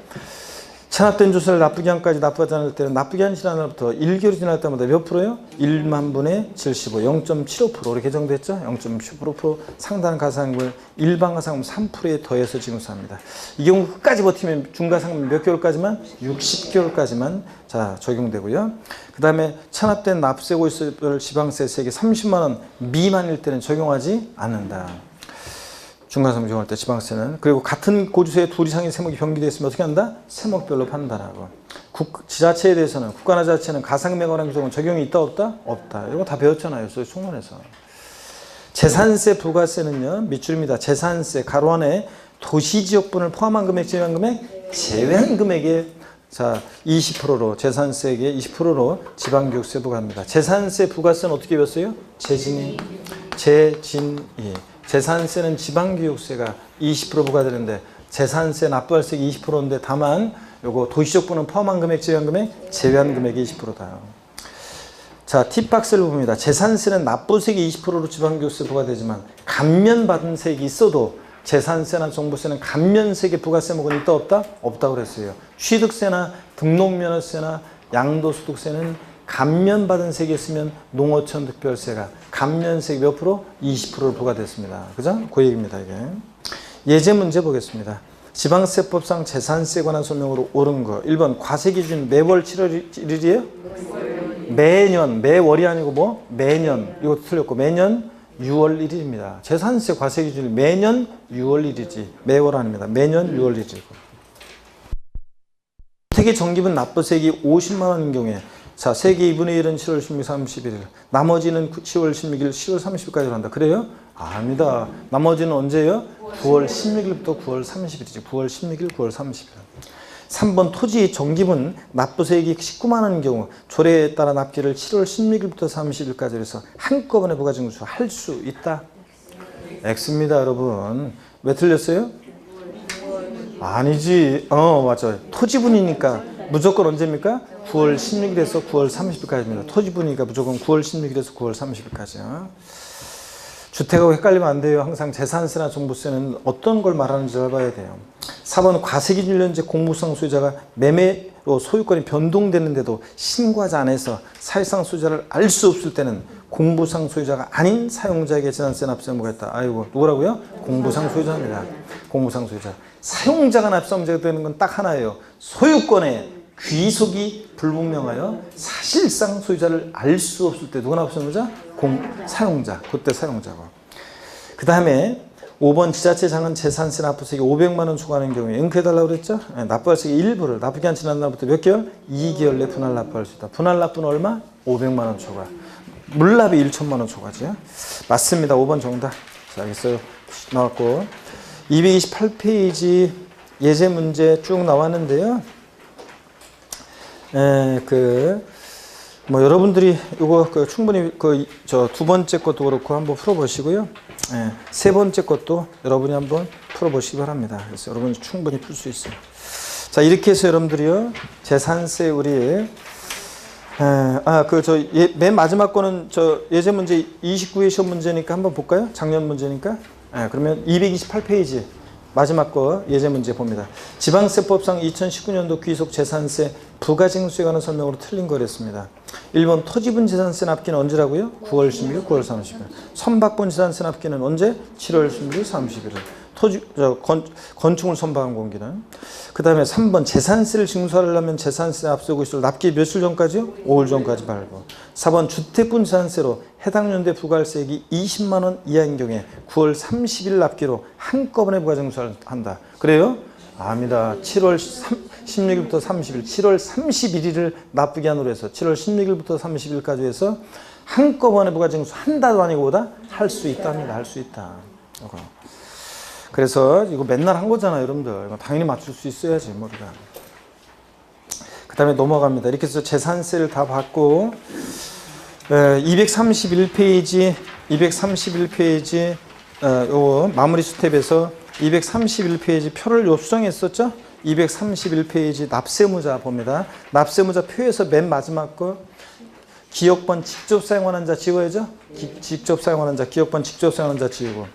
Speaker 1: 체납된 조세를 납부기한까지 납부하지 않을 때는 납부기한 지난 날부터 1개월이 지날 때마다 몇 프로요? 1만 분의 75, 0.75%로 개정됐죠? 0.75% 상당 가상금을 일반 가상금 3%에 더해서 징수합니다. 이 경우 끝까지 버티면 중과상금 몇 개월까지만? 60개월까지만 자 적용되고요. 그 다음에 체납된 납세 고지서별 지방세 세액이 30만 원 미만일 때는 적용하지 않는다. 중과상금 적용할 때 지방세는. 그리고 같은 고지서에 둘 이상의 세목이 병기되어 있으면 어떻게 한다? 세목별로 판단하고. 지자체에 대해서는 국가나 지자체는 가상금에 관한 규정은 적용이 있다 없다? 없다. 이런 거 다 배웠잖아요. 저희 총론에서. 재산세 부가세는요. 밑줄입니다. 재산세 가로 안에 도시지역분을 포함한 금액 제외한 금액 제외한 금액의 자 20%로 재산세액의 20%로 지방교육세 부과합니다. 재산세 부가세는 어떻게 배웠어요? 재진이. 재산세는 지방교육세가 20% 부과되는데 재산세 납부할 세액이 20%인데 다만 요거 도시적분은 포함한 금액 제외한 금액 제외한 금액이 20%다. 자 팁박스를 봅니다. 재산세는 납부세액이 20%로 지방교육세 부과되지만 감면받은 세액이 있어도 재산세나 종부세는 감면세액의 부가세목은 있다 없다? 없다고 그랬어요. 취득세나 등록면허세나 양도소득세는 감면받은 세액이 있으면 농어촌 특별세가 감면세액 몇 프로? 20%를 부과됐습니다. 그죠? 그 얘기입니다. 이게. 예제 문제 보겠습니다. 지방세법상 재산세에 관한 설명으로 옳은 거 1번 과세기준 매월 7월 1일이에요? 매년 매월이 아니고 뭐? 매년 이것도 틀렸고 매년 6월 1일입니다. 재산세 과세기준이 매년 6월 1일이지 매월 아닙니다. 매년 6월 1일이고 주택의 정기분 납부세액이 50만 원인 경우에 자, 세계 2분의 1은 7월 16일, 31일. 나머지는 10월 16일, 10월 30일까지 한다. 그래요? 아닙니다. 나머지는 언제예요? 9월 16일부터 9월 30일이지. 9월 16일, 9월 30일. 3번 토지 정기분 납부세액이 19만 원인 경우 조례에 따라 납기를 7월 16일부터 30일까지 해서 한꺼번에 부가징수 할 수 있다. X입니다, 여러분. 왜 틀렸어요? 아니지. 맞아요. 토지분이니까 무조건 언제입니까? 9월 16일에서 9월 30일까지입니다. 토지분위기가 무조건 9월 16일에서 9월 30일까지요. 주택하고 헷갈리면 안 돼요. 항상 재산세나 종부세는 어떤 걸 말하는지 잘 봐야 돼요. 4번 과세기준련제 공무상 소유자가 매매로 소유권이 변동되는데도 신고하지 않아서 사실상 소유자를 알 수 없을 때는 공부상 소유자가 아닌 사용자에게 재산세 납세 의무가 있다. 아이고, 누구라고요? 공부상 소유자입니다. 공부상 소유자. 사용자가 납세 의무가 되는 건 딱 하나예요. 소유권의 귀속이 불분명하여 사실상 소유자를 알 수 없을 때 누가 납세 의무자? 사용자. 그때 사용자고. 그 다음에 5번 지자체장은 재산세 납부세액이 500만 원 초과하는 경우에 응크해달라고 그랬죠? 네, 납부할세액의 일부를 납부기 한 지난 날부터 몇 개월? 2개월 내 분할 납부할 수 있다. 분할 납부는 얼마? 500만 원 초과. 물납이 1천만 원 초과죠. 맞습니다. 5번 정답. 자, 알겠어요. 나왔고 228페이지 예제 문제 쭉 나왔는데요. 여러분들이 이거 충분히 두 번째 것도 그렇고 한번 풀어보시고요. 세 번째 것도 여러분이 한번 풀어보시기 바랍니다. 그래서 여러분이 충분히 풀 수 있어요. 자, 이렇게 해서 여러분들이요. 재산세 우리 맨 마지막 거는 예제 문제 29회 시험 문제니까 한번 볼까요? 작년 문제니까. 그러면 228페이지 마지막 거 예제 문제 봅니다. 지방세법상 2019년도 귀속 재산세 부가징수에 관한 설명으로 틀린 거랬습니다. 1번 토지분 재산세 납기는 언제라고요? 9월 16일, 9월 30일. 선박분 재산세 납기는 언제? 7월 16일, 31일. 건축물 선박한 공기는. 그 다음에 3번 재산세를 징수하려면 재산세 앞서고 있을 납기 며칠 전까지요? 5일 전까지 발부. 4번 주택분 재산세로 해당 연도에 부과할세액이 20만 원 이하인 경우에 9월 30일 납기로 한꺼번에 부가징수를 한다. 그래요? 압니다. 7월 16일부터 30일, 7월 31일을 납부기한으로 해서 7월 16일부터 30일까지 해서 한꺼번에 부가징수 한 달도 아니고 보다 할 수 있답니다. 할 수 있다. 그래서 이거 맨날 한 거잖아요, 여러분들. 이거 당연히 맞출 수 있어야지, 우리가. 그 다음에 넘어갑니다. 이렇게 해서 재산세를 다 받고 231페이지 요 마무리 스텝에서 231페이지 표를 요 수정했었죠? 231페이지 납세무자 봅니다. 납세무자 표에서 맨 마지막 거 기억번 직접 사용하는 자 지워야죠? 직접 사용하는 자, 기억번 직접 사용하는 자 지우고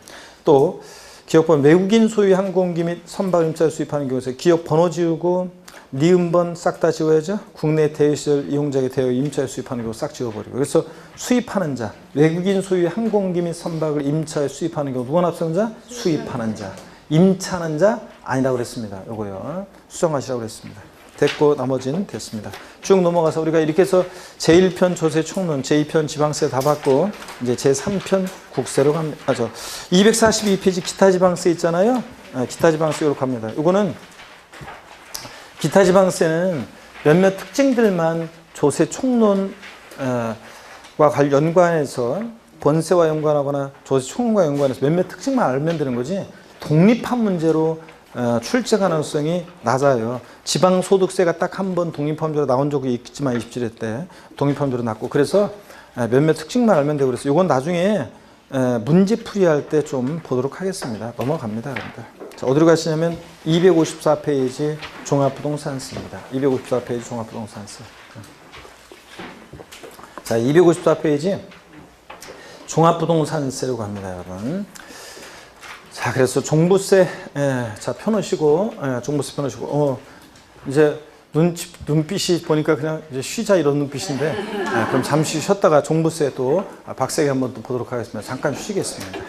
Speaker 1: 또 기억번 외국인 소유 항공기 및 선박 임차를 수입하는 경우에서 기억번호 지우고 니은번 싹 다 지워야죠. 국내 대여시설 이용자에게 대여 임차에 수입하는 경우 싹 지워버리고. 그래서 수입하는 자, 외국인 소유 항공기 및 선박을 임차에 수입하는 경우 누가 납세하는 자? 수입하는 자. 임차하는 자 아니라고 그랬습니다. 요거요. 수정하시라고 그랬습니다. 됐고 나머지는 됐습니다. 쭉 넘어가서 우리가 이렇게 해서 제1편 조세 총론, 제2편 지방세 다 받고 이제 제3편 국세로 갑니다. 242페이지 기타 지방세 있잖아요. 기타 지방세로 갑니다. 이거는 기타 지방세는 몇몇 특징들만 조세 총론과 연관해서 본세와 연관하거나 조세 총론과 연관해서 몇몇 특징만 알면 되는 거지 독립한 문제로 출제 가능성이 낮아요. 지방소득세가 딱 한 번 독립함제로 나온 적이 있지만 27회 때 독립함제로 났고 그래서 몇몇 특징만 알면 되고 그래서 이건 나중에 문제 풀이할 때 좀 보도록 하겠습니다. 넘어갑니다. 여러분들. 자, 어디로 가시냐면 254페이지 종합부동산세입니다. 254페이지 종합부동산세. 자, 254페이지 종합부동산세로 갑니다, 여러분. 자, 그래서 종부세, 자, 펴놓으시고, 종부세 펴놓으시고, 이제 눈빛이 보니까 그냥 이제 쉬자 이런 눈빛인데, 그럼 잠시 쉬었다가 종부세 또 박세기 한번 또 보도록 하겠습니다. 잠깐 쉬겠습니다.